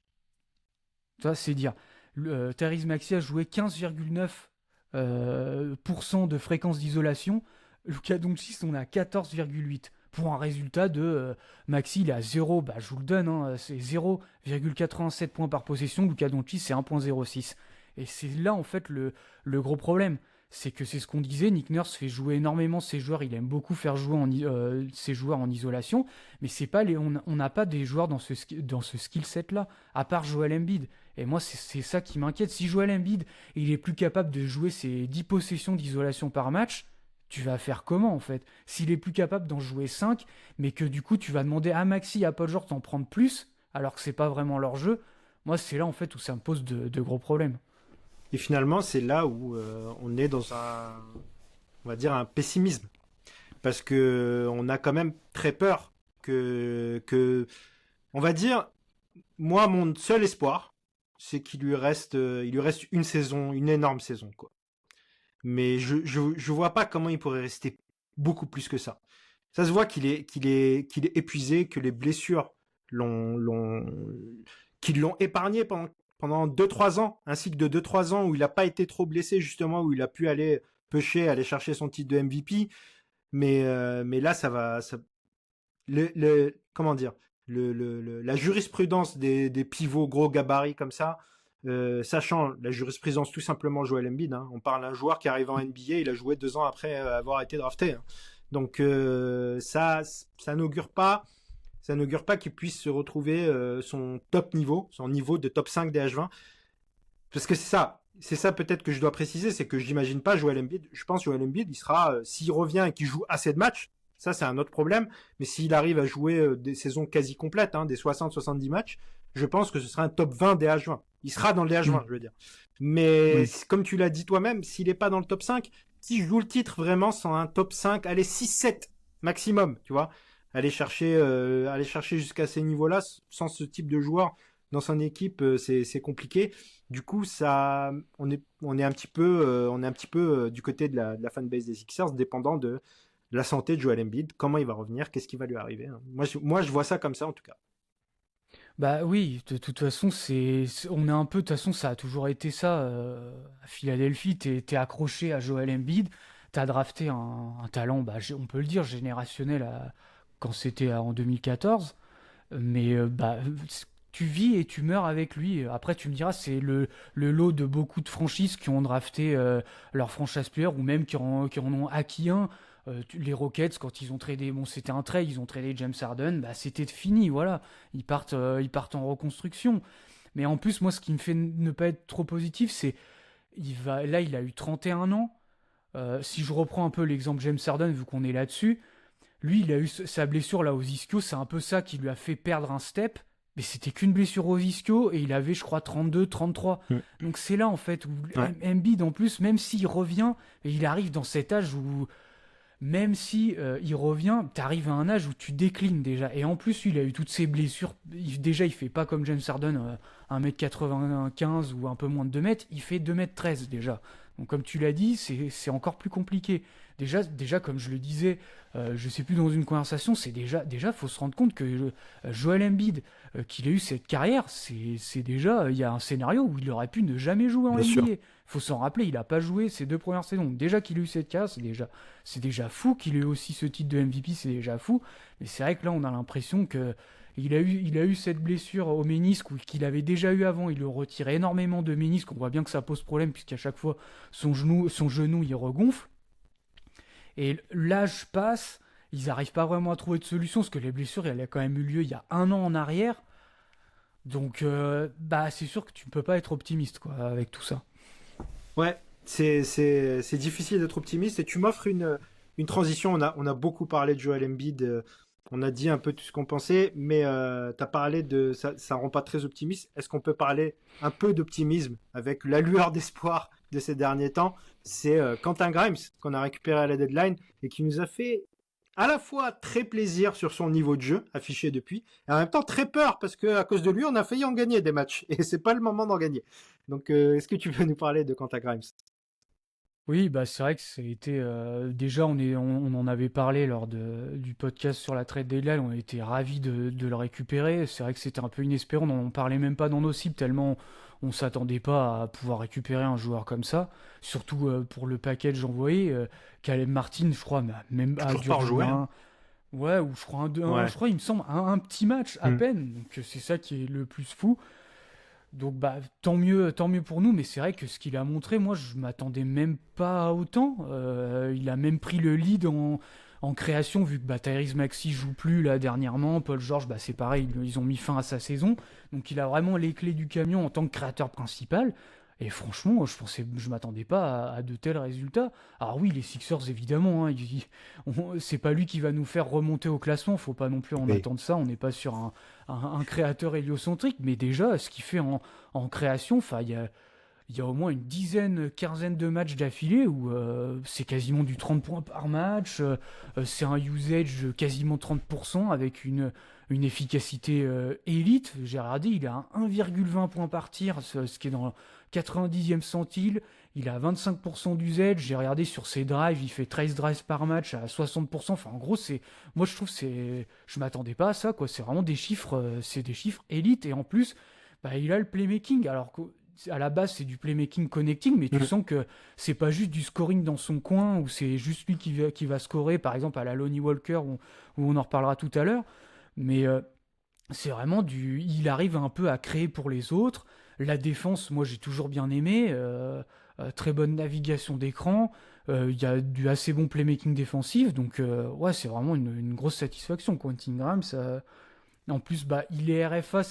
Ça, c'est dire. Tyrese Maxey a joué 15,9% de fréquence d'isolation. Luka Doncic, on est à 14,8%. Pour un résultat de Maxey, il est à 0, je vous le donne, c'est 0,87 points par possession. Luka Doncic, c'est 1,06. Et c'est là, en fait, le gros problème. C'est que c'est ce qu'on disait, Nick Nurse fait jouer énormément ses joueurs, il aime beaucoup faire jouer ses joueurs en isolation, mais c'est pas on n'a pas des joueurs dans ce skill set là, à part Joel Embiid. Et moi c'est ça qui m'inquiète. Si Joel Embiid il est plus capable de jouer ses 10 possessions d'isolation par match, tu vas faire comment en fait? S'il est plus capable d'en jouer 5, mais que du coup tu vas demander à Maxey et à Paul George d'en prendre plus, alors que c'est pas vraiment leur jeu, moi c'est là en fait où ça me pose de gros problèmes. Et finalement, c'est là où on est dans on va dire un pessimisme, parce que on a quand même très peur que, on va dire, moi, mon seul espoir, c'est qu'il lui reste une saison, une énorme saison, quoi. mais je vois pas comment il pourrait rester beaucoup plus que ça. Ça se voit qu'il est épuisé, que les blessures qui l'ont épargné pendant 2-3 ans, un cycle de 2-3 ans où il n'a pas été trop blessé, justement, où il a pu aller pêcher, aller chercher son titre de MVP. Mais là, comment dire, la jurisprudence des pivots gros gabarits comme ça, sachant la jurisprudence tout simplement Joel Embiid, hein. On parle d'un joueur qui arrive en NBA, il a joué 2 ans après avoir été drafté, hein. Donc ça n'augure pas qu'il puisse se retrouver son top niveau, son niveau de top 5 des H20, parce que c'est ça peut-être que je dois préciser, c'est que j'imagine pas Joel Embiid. Je pense Joel Embiid, il sera, s'il revient et qu'il joue assez de matchs, ça c'est un autre problème, mais s'il arrive à jouer des saisons quasi complètes, hein, des 60-70 matchs, je pense que ce sera un top 20 des H20. Il sera dans les H20, je veux dire. Mais comme tu l'as dit toi-même, s'il est pas dans le top 5, s'il joue le titre vraiment sans un top 5, allez 6-7 maximum, tu vois. Aller chercher jusqu'à ces niveaux-là sans ce type de joueur dans son équipe, c'est compliqué. Du coup, on est un petit peu du côté de la fanbase des Sixers, dépendant de la santé de Joel Embiid, comment il va revenir, qu'est-ce qui va lui arriver, hein. Moi, je vois ça comme ça en tout cas. Bah oui, de toute façon, on est un peu, de toute façon, ça a toujours été ça. À Philadelphie, t'es accroché à Joel Embiid, t'as drafté un talent, bah, on peut le dire, générationnel quand c'était en 2014, mais bah, tu vis et tu meurs avec lui. Après, tu me diras, c'est le lot de beaucoup de franchises qui ont drafté leur franchise player ou même qui en ont acquis un. Les Rockets, quand ils ont tradé, bon, c'était un trade, ils ont tradé James Harden, bah, c'était fini, voilà. Ils partent en reconstruction. Mais en plus, moi, ce qui me fait ne pas être trop positif, c'est, là, il a eu 31 ans. Si je reprends un peu l'exemple James Harden, vu qu'on est là-dessus, lui, il a eu sa blessure là aux ischio, c'est un peu ça qui lui a fait perdre un step. Mais c'était qu'une blessure aux ischio et il avait, je crois, 32, 33. Donc c'est là, en fait, où Embiid, en plus, même s'il revient, et il arrive dans cet âge où, même si il revient, t'arrives à un âge où tu déclines déjà. Et en plus, lui, il a eu toutes ces blessures. Déjà, il fait pas comme James Harden, 1m95 ou un peu moins de 2m. Il fait 2m13 déjà. Donc comme tu l'as dit, c'est encore plus compliqué. Déjà, comme je le disais, je sais plus dans une conversation, c'est déjà faut se rendre compte que Joel Embiid, qu'il a eu cette carrière, c'est déjà, il y a un scénario où il aurait pu ne jamais jouer en NBA. Faut s'en rappeler, il a pas joué ses 2 premières saisons. Donc déjà qu'il a eu cette carrière, c'est déjà fou. Qu'il ait eu aussi ce titre de MVP, c'est déjà fou. Mais c'est vrai que là, on a l'impression que il a eu cette blessure au ménisque qu'il avait déjà eu avant. Il le retire énormément de ménisque. On voit bien que ça pose problème puisqu'à chaque fois son genou il regonfle. Et l'âge passe, ils n'arrivent pas vraiment à trouver de solution parce que les blessures, elle a quand même eu lieu il y a 1 an en arrière. Donc, bah, c'est sûr que tu ne peux pas être optimiste, quoi, avec tout ça. Ouais, c'est difficile d'être optimiste et tu m'offres une transition. On a beaucoup parlé de Joel Embiid, on a dit un peu tout ce qu'on pensait, mais t'as parlé de ça rend pas très optimiste. Est-ce qu'on peut parler un peu d'optimisme avec la lueur d'espoir de ces derniers temps? C'est Quentin Grimes qu'on a récupéré à la deadline et qui nous a fait à la fois très plaisir sur son niveau de jeu affiché depuis, et en même temps très peur parce que à cause de lui on a failli en gagner des matchs et c'est pas le moment d'en gagner. Donc est-ce que tu veux nous parler de Quentin Grimes? Oui, bah c'est vrai que c'était déjà on en avait parlé lors du podcast sur la trade deadline, on était ravis de le récupérer. C'est vrai que c'était un peu inespéré, on n'en parlait même pas dans nos cibles tellement on s'attendait pas à pouvoir récupérer un joueur comme ça, surtout pour le package envoyé. Caleb Martin, je crois, même a dû jouer un. Ouais, ou je crois je crois il me semble un petit match à peine. Donc c'est ça qui est le plus fou. Donc bah tant mieux pour nous, mais c'est vrai que ce qu'il a montré, moi je m'attendais même pas à autant. Il a même pris le lead en création, vu que bah, Tyrese Maxey joue plus là dernièrement, Paul George, bah c'est pareil, ils ont mis fin à sa saison, donc il a vraiment les clés du camion en tant que créateur principal. Et franchement, je m'attendais pas à de tels résultats. Alors oui, les Sixers évidemment, hein, c'est pas lui qui va nous faire remonter au classement, faut pas non plus en attendre ça. On n'est pas sur un créateur héliocentrique, mais déjà ce qu'il fait en création, enfin il y a au moins une quinzaine de matchs d'affilée où c'est quasiment du 30 points par match, c'est un usage quasiment 30% avec une une efficacité élite. J'ai regardé, il a un 1,20 points par tir, ce qui est dans le 90e centile. Il a 25% d'usage. J'ai regardé sur ses drives, il fait 13 drives par match à 60%. Enfin, en gros, moi je trouve je m'attendais pas à ça, quoi. C'est vraiment des chiffres élites. Et en plus, bah, il a le playmaking. Alors qu'à la base, c'est du playmaking connecting, mais tu sens que c'est pas juste du scoring dans son coin, où c'est juste lui qui va scorer, par exemple à la Lonnie Walker, où on en reparlera tout à l'heure. Mais c'est vraiment il arrive un peu à créer pour les autres. La défense, moi j'ai toujours bien aimé. Très bonne navigation d'écran. Il y a du assez bon playmaking défensif. Donc ouais, c'est vraiment une grosse satisfaction. Quentin Grimes, en plus, bah, il est RFA,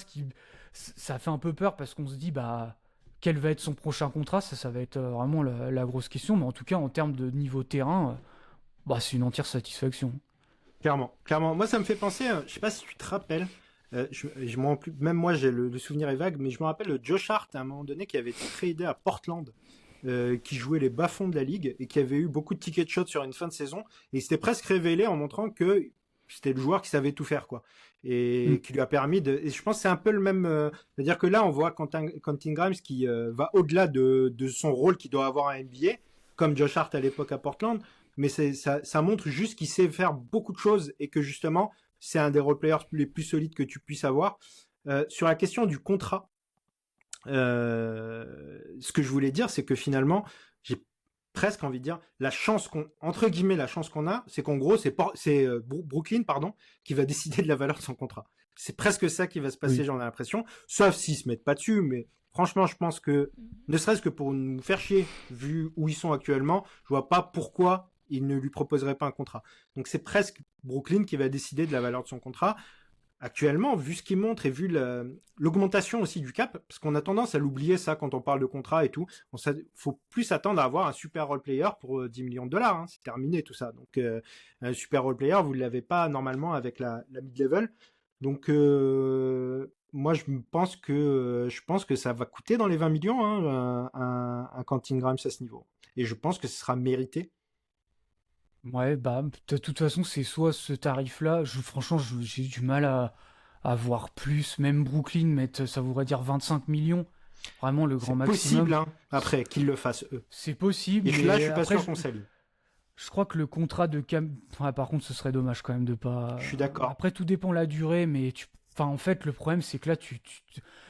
ça fait un peu peur parce qu'on se dit, bah, quel va être son prochain contrat. Ça va être vraiment la grosse question. Mais en tout cas, en termes de niveau terrain, bah, c'est une entière satisfaction. Clairement. Moi, ça me fait penser, je sais pas si tu te rappelles, même moi, j'ai le souvenir est vague, mais je me rappelle de Josh Hart à un moment donné qui avait été tradé à Portland, qui jouait les bas-fonds de la ligue et qui avait eu beaucoup de tickets de shot sur une fin de saison. Et il s'était presque révélé en montrant que c'était le joueur qui savait tout faire, quoi. Et qui lui a permis et je pense que c'est un peu le même, c'est-à-dire que là, on voit Quentin Grimes qui va au-delà de son rôle qu'il doit avoir à NBA, comme Josh Hart à l'époque à Portland. Mais ça montre juste qu'il sait faire beaucoup de choses et que justement, c'est un des role-players les plus solides que tu puisses avoir. Sur la question du contrat, ce que je voulais dire, c'est que finalement, j'ai presque envie de dire, entre guillemets, la chance qu'on a, c'est qu'en gros, c'est Brooklyn, qui va décider de la valeur de son contrat. C'est presque ça qui va se passer, j'en ai l'impression, sauf s'ils se mettent pas dessus, mais franchement, je pense que, ne serait-ce que pour nous faire chier, vu où ils sont actuellement, je vois pas pourquoi ils ne lui proposeraient pas un contrat. Donc c'est presque Brooklyn qui va décider de la valeur de son contrat. Actuellement, vu ce qu'il montre et vu l'augmentation aussi du cap, parce qu'on a tendance à l'oublier ça quand on parle de contrat et tout, faut plus s'attendre à avoir un super role player pour 10 millions de dollars, hein, c'est terminé tout ça. Donc un super role player, vous ne l'avez pas normalement avec la mid-level. Donc moi je pense que ça va coûter dans les 20 millions, hein, un Quentin Grimes à ce niveau. Et je pense que ce sera mérité. Ouais, bah, de toute façon, c'est soit ce tarif-là. Franchement, j'ai du mal à voir plus. Même Brooklyn, ça voudrait dire 25 millions. Vraiment, le grand maximum. C'est possible, hein, après, qu'ils le fassent eux. C'est possible. Et là, je suis pas sûr qu'on s'aligne. Je crois que le contrat de Cam... Enfin, par contre, ce serait dommage quand même de pas... Je suis d'accord. Après, tout dépend de la durée, mais Enfin, en fait, le problème, c'est que là,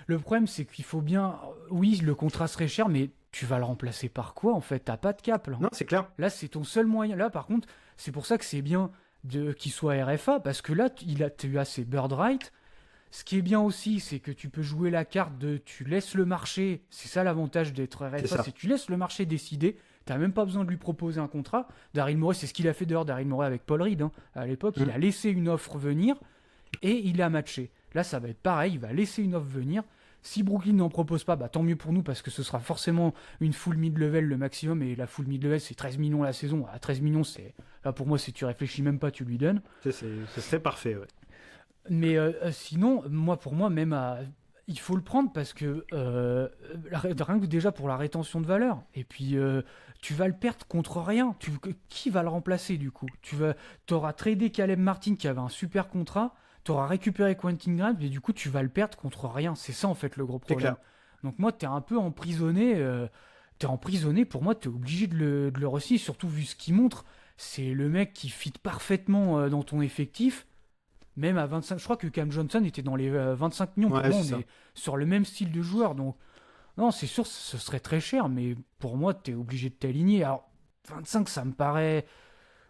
le problème, c'est qu'il faut bien... Oui, le contrat serait cher, mais tu vas le remplacer par quoi, en fait? T'as pas de cap, là. Non, c'est clair. Là, c'est ton seul moyen. Là, par contre, c'est pour ça que c'est bien qu'il soit RFA, parce que là, tu as ses bird rights. Ce qui est bien aussi, c'est que tu peux jouer la carte tu laisses le marché. C'est ça l'avantage d'être RFA, c'est que tu laisses le marché décider. T'as même pas besoin de lui proposer un contrat. Daryl Morey, c'est ce qu'il a fait dehors, Daryl Morey avec Paul Reed. Hein. À l'époque, il a laissé une offre venir et il a matché. Là, ça va être pareil, il va laisser une offre venir. Si Brooklyn n'en propose pas, bah, tant mieux pour nous, parce que ce sera forcément une full mid-level le maximum, et la full mid-level, c'est 13 millions la saison. À 13 millions, là, pour moi, si tu réfléchis même pas, tu lui donnes. Ce serait parfait, ouais. Mais sinon, pour moi, même il faut le prendre, parce que rien que déjà pour la rétention de valeur, et puis tu vas le perdre contre rien. Qui va le remplacer, du coup? T'auras tradé Caleb Martin, qui avait un super contrat. T'auras récupéré Quentin Grimes, et du coup, tu vas le perdre contre rien. C'est ça, en fait, le gros problème. Donc moi, t'es un peu emprisonné. Pour moi, t'es obligé de le re-signer, surtout vu ce qu'il montre. C'est le mec qui fit parfaitement dans ton effectif. Même à 25... Je crois que Cam Johnson était dans les 25 millions. Ouais, pour moi, on ça. est sur le même style de joueur. Donc, non, c'est sûr, ce serait très cher, mais pour moi, t'es obligé de t'aligner. Alors, 25, ça me paraît...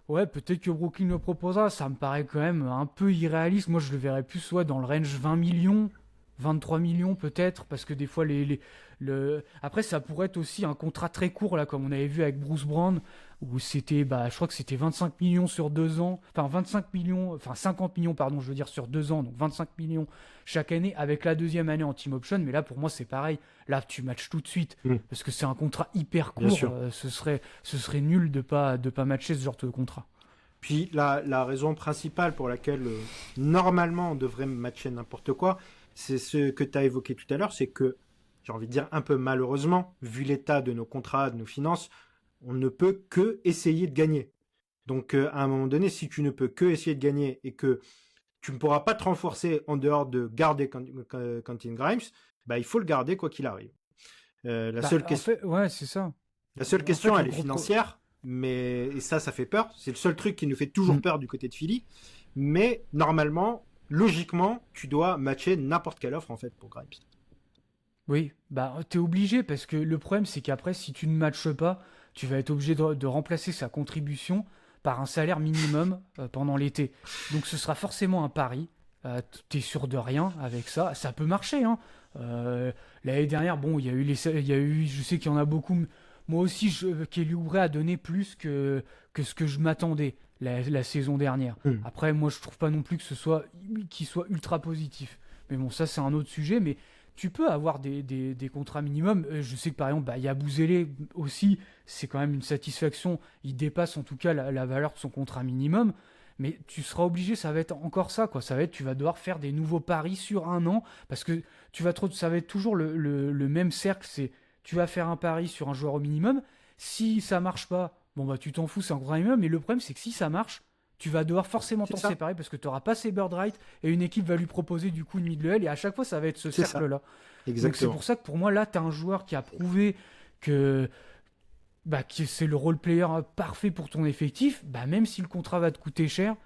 Ouais, peut-être que Brooklyn le proposera, ça me paraît quand même un peu irréaliste. Moi, je le verrais plus dans le range 20 millions, 23 millions peut-être, parce que des fois, après, ça pourrait être aussi un contrat très court, là, comme on avait vu avec Bruce Brown, où c'était, je crois que c'était 25 millions sur 2 ans, enfin 50 millions, pardon, je veux dire, sur 2 ans, donc 25 millions chaque année, avec la deuxième année en team option. Mais là, pour moi, c'est pareil. Là, tu matches tout de suite, parce que c'est un contrat hyper court. Ce serait nul de pas matcher ce genre de contrat. Puis la raison principale pour laquelle normalement on devrait matcher n'importe quoi, c'est ce que tu as évoqué tout à l'heure, c'est que, j'ai envie de dire un peu malheureusement, vu l'état de nos contrats, de nos finances, on ne peut que essayer de gagner. Donc à un moment donné, si tu ne peux que essayer de gagner et que tu ne pourras pas te renforcer en dehors de garder Quentin Grimes, bah, il faut le garder quoi qu'il arrive. La seule question, ouais, c'est ça. la seule En question, fait, elle le est gros financière, et ça fait peur. C'est le seul truc qui nous fait toujours peur du côté de Philly. Mais normalement, logiquement, tu dois matcher n'importe quelle offre en fait pour Grimes. Oui, bah t'es obligé parce que le problème c'est qu'après si tu ne matches pas, tu vas être obligé de remplacer sa contribution par un salaire minimum pendant l'été. Donc ce sera forcément un pari. T'es sûr de rien avec ça. Ça peut marcher, hein. L'année dernière, bon, il y a eu, je sais qu'il y en a beaucoup. Moi aussi, Kelly Oubre a donné plus que ce que je m'attendais la saison dernière. Après, moi, je trouve pas non plus qu'il soit ultra positif. Mais bon, ça c'est un autre sujet. Mais tu peux avoir des contrats minimums. Je sais que par exemple, Yabusele aussi, c'est quand même une satisfaction. Il dépasse en tout cas la valeur de son contrat minimum. Mais tu seras obligé, ça va être encore ça, quoi. Ça va être, tu vas devoir faire des nouveaux paris sur un an, parce que ça va être toujours le même cercle. C'est, tu vas faire un pari sur un joueur au minimum. Si ça marche pas, bon bah tu t'en fous, c'est un contrat minimum. Mais le problème, c'est que si ça marche, tu vas devoir forcément t'en séparer parce que tu n'auras pas ses bird rights et une équipe va lui proposer du coup une middle et à chaque fois ça va être ce cercle-là. Exactement. Donc c'est pour ça que pour moi là tu as un joueur qui a prouvé que c'est le role player parfait pour ton effectif, même si le contrat va te coûter cher,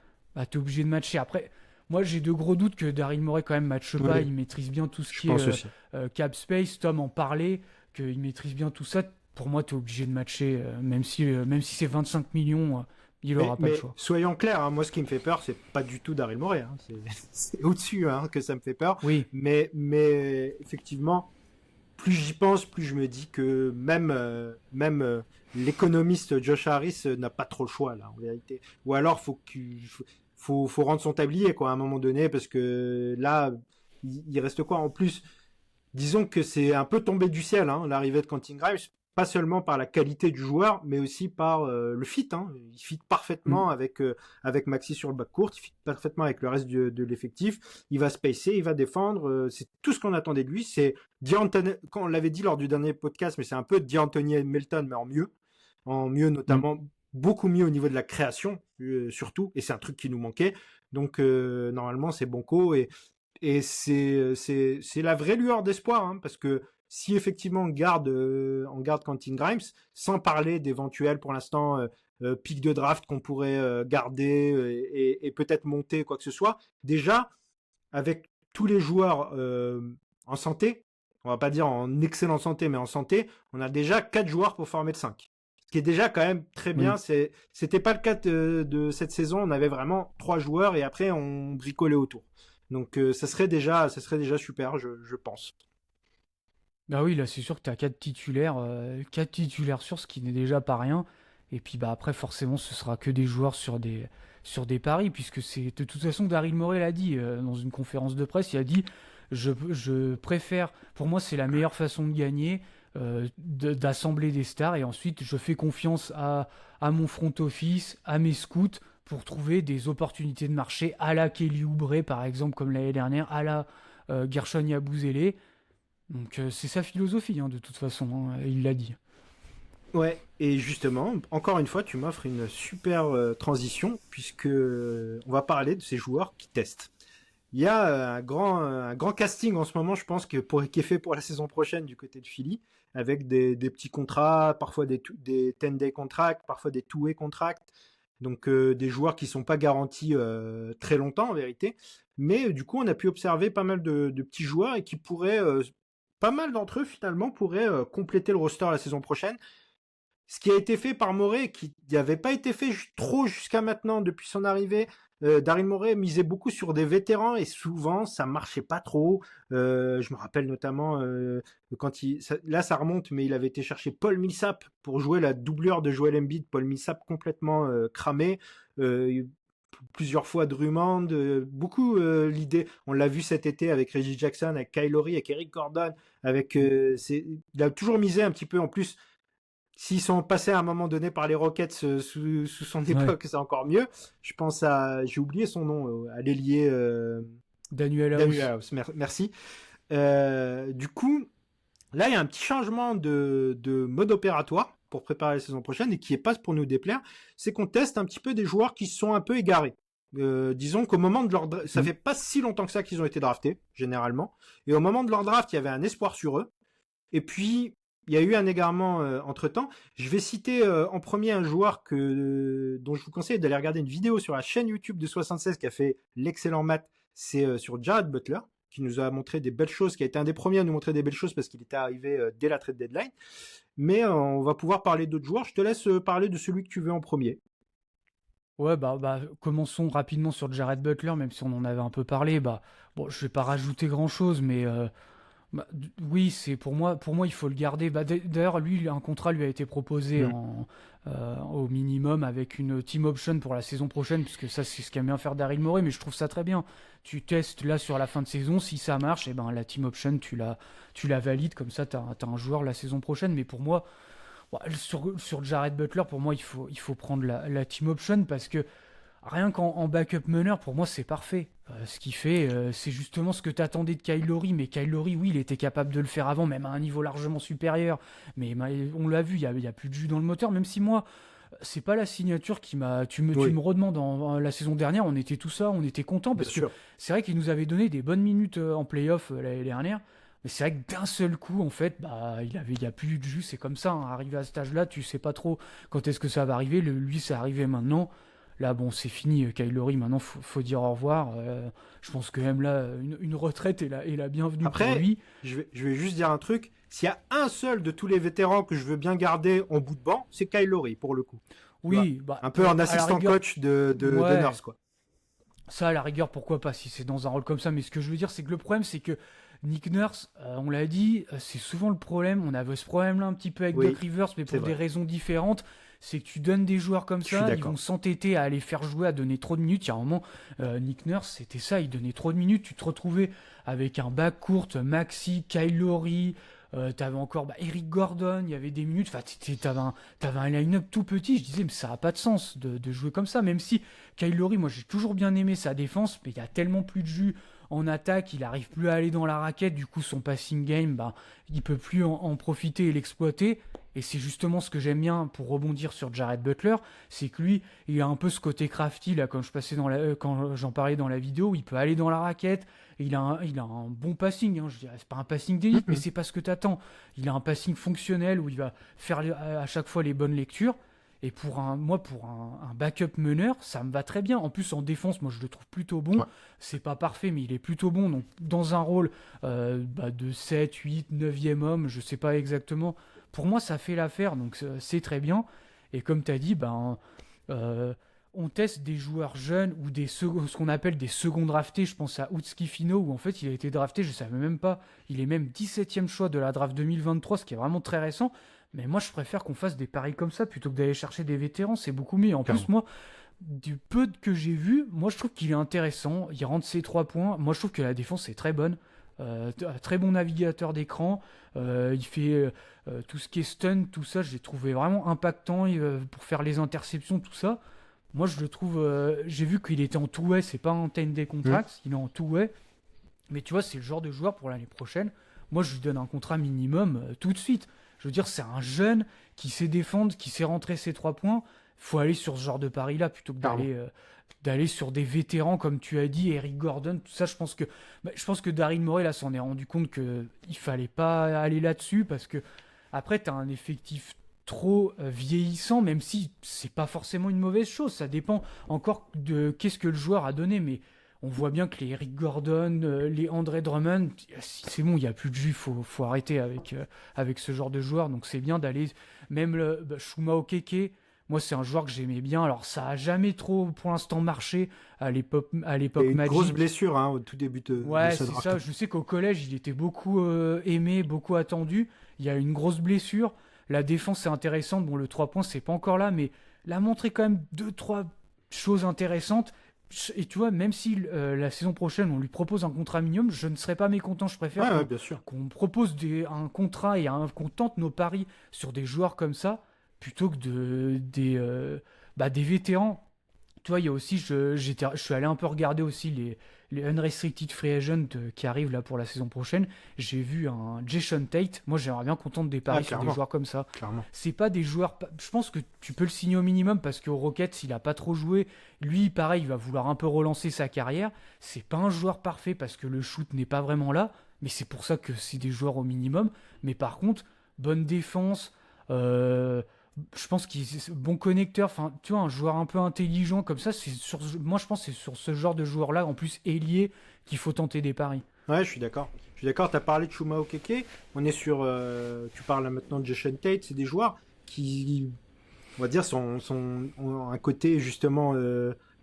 tu es obligé de matcher. Après, moi j'ai de gros doutes que Daryl Morey quand même matche pas, il maîtrise bien tout ce qui est cap space, Tom en parlait, qu'il maîtrise bien tout ça. Pour moi tu es obligé de matcher, même si c'est 25 millions, il aura pas le choix. Soyons clairs, hein, moi ce qui me fait peur, c'est pas du tout Daryl Morey, hein, c'est au-dessus que ça me fait peur. Oui. Mais effectivement, plus j'y pense, plus je me dis que même l'économiste Josh Harris n'a pas trop le choix là en vérité. Ou alors faut rendre son tablier quoi à un moment donné parce que là il reste quoi en plus. Disons que c'est un peu tombé du ciel l'arrivée de Quentin Grimes, pas seulement par la qualité du joueur, mais aussi par le fit. Il fit parfaitement avec Maxey sur le backcourt, il fit parfaitement avec le reste de l'effectif. Il va spacer, il va défendre. C'est tout ce qu'on attendait de lui. C'est quand on l'avait dit lors du dernier podcast, mais c'est un peu D'Anthony Melton, mais en mieux notamment, beaucoup mieux au niveau de la création surtout. Et c'est un truc qui nous manquait. Donc normalement c'est Banco et c'est la vraie lueur d'espoir parce que si effectivement on garde Quentin Grimes, sans parler d'éventuels pour l'instant pics de draft qu'on pourrait garder et peut-être monter quoi que ce soit, déjà avec tous les joueurs en santé, on va pas dire en excellente santé mais en santé, on a déjà 4 joueurs pour former de 5. Ce qui est déjà quand même très bien, c'était pas le cas de cette saison, on avait vraiment 3 joueurs et après on bricolait autour. Donc ça serait déjà super, je pense. Bah oui, là c'est sûr que tu as 4 titulaires sûrs, ce qui n'est déjà pas rien. Et puis après forcément ce sera que des joueurs sur des paris, puisque c'est de toute façon Daryl Morey l'a dit dans une conférence de presse, il a dit je préfère, pour moi c'est la meilleure façon de gagner, d'assembler des stars et ensuite je fais confiance à mon front office, à mes scouts pour trouver des opportunités de marché à la Kelly Oubre par exemple comme l'année dernière, à la Gershon Yabusele. Donc c'est sa philosophie de toute façon, il l'a dit. Ouais, et justement, encore une fois, tu m'offres une super transition puisque on va parler de ces joueurs qui testent. Il y a un grand casting en ce moment, je pense qui est fait pour la saison prochaine du côté de Philly, avec des petits contrats, parfois des 10-day contracts, parfois des 2-way contracts. Donc des joueurs qui sont pas garantis très longtemps en vérité, mais du coup on a pu observer pas mal de petits joueurs et qui pourraient pas mal d'entre eux finalement pourraient compléter le roster la saison prochaine. Ce qui a été fait par Morey, qui n'avait pas été fait trop jusqu'à maintenant depuis son arrivée. Daryl Morey misait beaucoup sur des vétérans et souvent ça marchait pas trop. Je me rappelle notamment quand là ça remonte, mais il avait été chercher Paul Millsap pour jouer la doublure de Joel Embiid. Paul Millsap complètement cramé. Plusieurs fois Drummond, beaucoup l'idée, on l'a vu cet été avec Reggie Jackson, avec Kyle Lowry, avec Eric Gordon, il a toujours misé un petit peu en plus. S'ils sont passés à un moment donné par les Rockets sous son époque, c'est encore mieux. Je pense j'ai oublié son nom, à l'ailier Daniel House. Merci. Du coup, là il y a un petit changement de mode opératoire pour préparer la saison prochaine et qui est pas pour nous déplaire, c'est qu'on teste un petit peu des joueurs qui sont un peu égarés. Disons qu'au moment de leur ça fait pas si longtemps que ça qu'ils ont été draftés, généralement. Et au moment de leur draft, il y avait un espoir sur eux. Et puis, il y a eu un égarement entre-temps. Je vais citer en premier un joueur dont je vous conseille d'aller regarder une vidéo sur la chaîne YouTube de 76 qui a fait l'excellent Matt. C'est sur Jared Butler, qui nous a montré des belles choses, qui a été un des premiers à nous montrer des belles choses parce qu'il était arrivé dès la trade deadline. Mais on va pouvoir parler d'autres joueurs. Je te laisse parler de celui que tu veux en premier. Ouais, commençons rapidement sur Jared Butler, même si on en avait un peu parlé. Bon, je vais pas rajouter grand-chose, mais oui, c'est pour moi, il faut le garder. D'ailleurs, lui, un contrat lui a été proposé au minimum avec une team option pour la saison prochaine, puisque ça, c'est ce qu'aime bien faire Daryl Morey, mais je trouve ça très bien. Tu testes là sur la fin de saison, si ça marche, et ben la team option, tu la valides, comme ça, t'as un joueur la saison prochaine. Mais pour moi, sur Jared Butler, pour moi, il faut prendre la team option parce que rien qu'en backup meneur, pour moi, c'est parfait. Ce qu'il fait, c'est justement ce que t'attendais de Kyle Lowry. Mais Kyle Lowry, oui, il était capable de le faire avant, même à un niveau largement supérieur. Mais on l'a vu, il y a plus de jus dans le moteur, même si moi, c'est pas la signature qui m'a. Tu me redemandes la saison dernière, on était tout ça, on était contents parce que c'est vrai qu'il nous avait donné des bonnes minutes en playoff l'année dernière. Mais c'est vrai que d'un seul coup, en fait, il y a plus de jus, c'est comme ça. Arrivé à cet âge-là, tu sais pas trop quand est-ce que ça va arriver. Lui, c'est arrivé maintenant. Là, bon, c'est fini, Kyle Lowry. Maintenant, faut dire au revoir. Je pense que même là, une retraite est la bienvenue pour lui. Je vais juste dire un truc. S'il y a un seul de tous les vétérans que je veux bien garder en bout de banc, c'est Kyle Lowry, pour le coup. Oui, un peu en assistant coach de Nurse, quoi. Ça, à la rigueur, pourquoi pas, si c'est dans un rôle comme ça. Mais ce que je veux dire, c'est que le problème, c'est que Nick Nurse, on l'a dit, c'est souvent le problème. On avait ce problème-là un petit peu avec Doc Rivers, mais pour des raisons différentes. C'est que tu donnes des joueurs comme ça, ils vont s'entêter à aller faire jouer, à donner trop de minutes. Il y a un moment, Nick Nurse, c'était ça, il donnait trop de minutes. Tu te retrouvais avec un back court, Maxi, Kyle Lowry, t'avais encore Eric Gordon, il y avait des minutes. Enfin, t'avais un line-up tout petit. Je disais, mais ça n'a pas de sens de jouer comme ça. Même si Kyle Lowry, moi j'ai toujours bien aimé sa défense, mais il y a tellement plus de jus en attaque, il arrive plus à aller dans la raquette. Du coup, son passing game, il peut plus en profiter et l'exploiter. Et c'est justement ce que j'aime bien pour rebondir sur Jared Butler, c'est que lui, il a un peu ce côté crafty là, quand j'en parlais dans la vidéo, il peut aller dans la raquette, et il a un bon passing, je dirais, c'est pas un passing d'élite, mais c'est pas ce que t'attends. Il a un passing fonctionnel où il va faire à chaque fois les bonnes lectures. Et pour un backup meneur, ça me va très bien. En plus, en défense, moi, je le trouve plutôt bon. Ouais. C'est pas parfait, mais il est plutôt bon. Donc, dans un rôle de 7, 8, 9e homme, je sais pas exactement. Pour moi, ça fait l'affaire, donc c'est très bien. Et comme tu as dit, on teste des joueurs jeunes ou ce qu'on appelle des seconds draftés. Je pense à Utski Fino, où en fait, il a été drafté, je savais même pas. Il est même 17e choix de la draft 2023, ce qui est vraiment très récent. Mais moi, je préfère qu'on fasse des paris comme ça plutôt que d'aller chercher des vétérans. C'est beaucoup mieux. En plus, moi, du peu que j'ai vu, moi, je trouve qu'il est intéressant. Il rentre ses 3 points. Moi, je trouve que la défense est très bonne. Très bon navigateur d'écran. Il fait tout ce qui est stun, tout ça. Je l'ai trouvé vraiment impactant pour faire les interceptions, tout ça. Moi, je le trouve... j'ai vu qu'il était en two-way. C'est pas en 10-day contract. Il est en two-way. Mais tu vois, c'est le genre de joueur pour l'année prochaine. Moi, je lui donne un contrat minimum tout de suite. Je veux dire, c'est un jeune qui sait défendre, qui sait rentrer ses 3 points. Faut aller sur ce genre de pari-là plutôt que d'aller sur des vétérans, comme tu as dit, Eric Gordon, tout ça. Je pense que Daryl Morey, là, s'en est rendu compte qu'il fallait pas aller là-dessus parce que après, tu as un effectif trop vieillissant, même si c'est pas forcément une mauvaise chose. Ça dépend encore de qu'est-ce que le joueur a donné, mais on voit bien que les Eric Gordon, les Andre Drummond, c'est bon, il n'y a plus de jus, faut arrêter avec ce genre de joueur. Donc c'est bien d'aller, même Chuma Okeke, moi c'est un joueur que j'aimais bien. Alors ça a jamais trop pour l'instant marché à l'époque Magic. Une grosse blessure au tout début de c'est ça. Je sais qu'au collège il était beaucoup aimé, beaucoup attendu. Il y a une grosse blessure. La défense est intéressante. Bon, le 3 points c'est pas encore là, mais il a montré quand même 2-3 choses intéressantes. Et tu vois, même si la saison prochaine on lui propose un contrat minimum, je ne serais pas mécontent. Je préfère qu'on me propose un contrat et qu'on tente nos paris sur des joueurs comme ça plutôt que des vétérans. Tu vois, il y a aussi, je suis allé un peu regarder aussi les unrestricted free agent qui arrivent là pour la saison prochaine, j'ai vu un Jason Tate. Moi, j'aimerais bien qu'on tente des paris sur des clairement. joueurs comme ça. Clairement. C'est pas des joueurs. Je pense que tu peux le signer au minimum parce qu'au Rockets, il a pas trop joué. Lui, pareil, il va vouloir un peu relancer sa carrière. C'est pas un joueur parfait parce que le shoot n'est pas vraiment là. Mais c'est pour ça que c'est des joueurs au minimum. Mais par contre, bonne défense. Je pense qu'il est bon connecteur. Enfin, tu vois, un joueur un peu intelligent comme ça. Moi, je pense que c'est sur ce genre de joueur-là, en plus ailier, qu'il faut tenter des paris. Ouais, je suis d'accord. Je suis d'accord, tu as parlé de Chuma Okeke. On est sur. Tu parles là maintenant de Jason Tate. C'est des joueurs qui, on va dire, ont un côté justement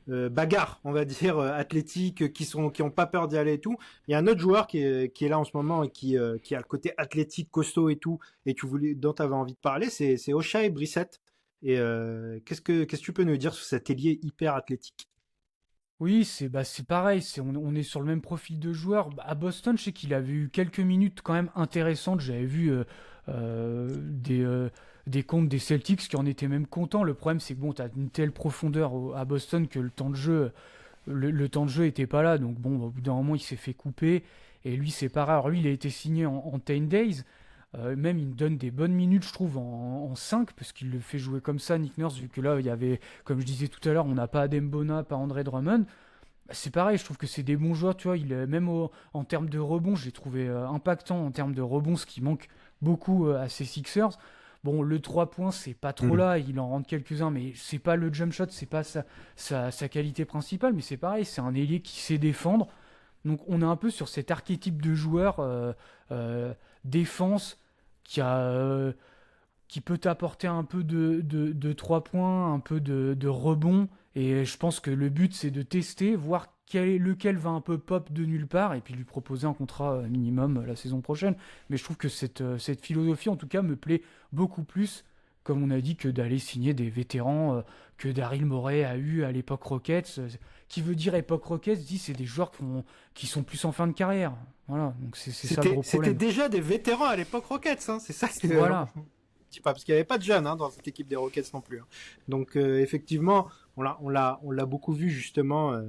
bagarre, on va dire, athlétique, qui ont pas peur d'y aller et tout. Il y a un autre joueur qui est là en ce moment et qui a le côté athlétique, costaud et tout, et dont tu avais envie de parler, c'est Ochai Brissett. Et qu'est-ce que tu peux nous dire sur cet ailier hyper athlétique? Oui, c'est pareil, on est sur le même profil de joueur. À Boston, je sais qu'il avait eu quelques minutes quand même intéressantes. J'avais vu des comptes des Celtics qui en étaient même contents. Le problème, c'est que bon, tu as une telle profondeur à Boston que le temps de jeu était pas là. Donc bon, au bout d'un moment, il s'est fait couper. Et lui, c'est pareil. Alors lui, il a été signé en 10 days. Même il donne des bonnes minutes, je trouve, en 5, parce qu'il le fait jouer comme ça, Nick Nurse, vu que là, il y avait, comme je disais tout à l'heure, on n'a pas Adem Bona, pas André Drummond. C'est pareil, je trouve que c'est des bons joueurs, tu vois, même en termes de rebond, je l'ai trouvé impactant en termes de rebond, ce qui manque beaucoup à ces Sixers. Bon, le 3 points, c'est pas trop là, il en rentre quelques-uns, mais c'est pas le jump shot, c'est pas sa qualité principale, mais c'est pareil, c'est un ailier qui sait défendre. Donc on est un peu sur cet archétype de joueur défense qui peut t'apporter un peu de 3 points, un peu de rebond. Et je pense que le but, c'est de tester, voir lequel va un peu pop de nulle part, et puis lui proposer un contrat minimum la saison prochaine. Mais je trouve que cette philosophie, en tout cas, me plaît beaucoup plus, comme on a dit, que d'aller signer des vétérans que Daryl Morey a eu à l'époque Rockets. Qui veut dire époque Rockets, dit c'est des joueurs qui sont plus en fin de carrière. Voilà, donc c'est ça le gros problème. C'était déjà des vétérans à l'époque Rockets, hein, c'est ça que... Voilà. Parce qu'il n'y avait pas de jeunes dans cette équipe des Rockets non plus. Hein. Donc effectivement, on l'a beaucoup vu justement.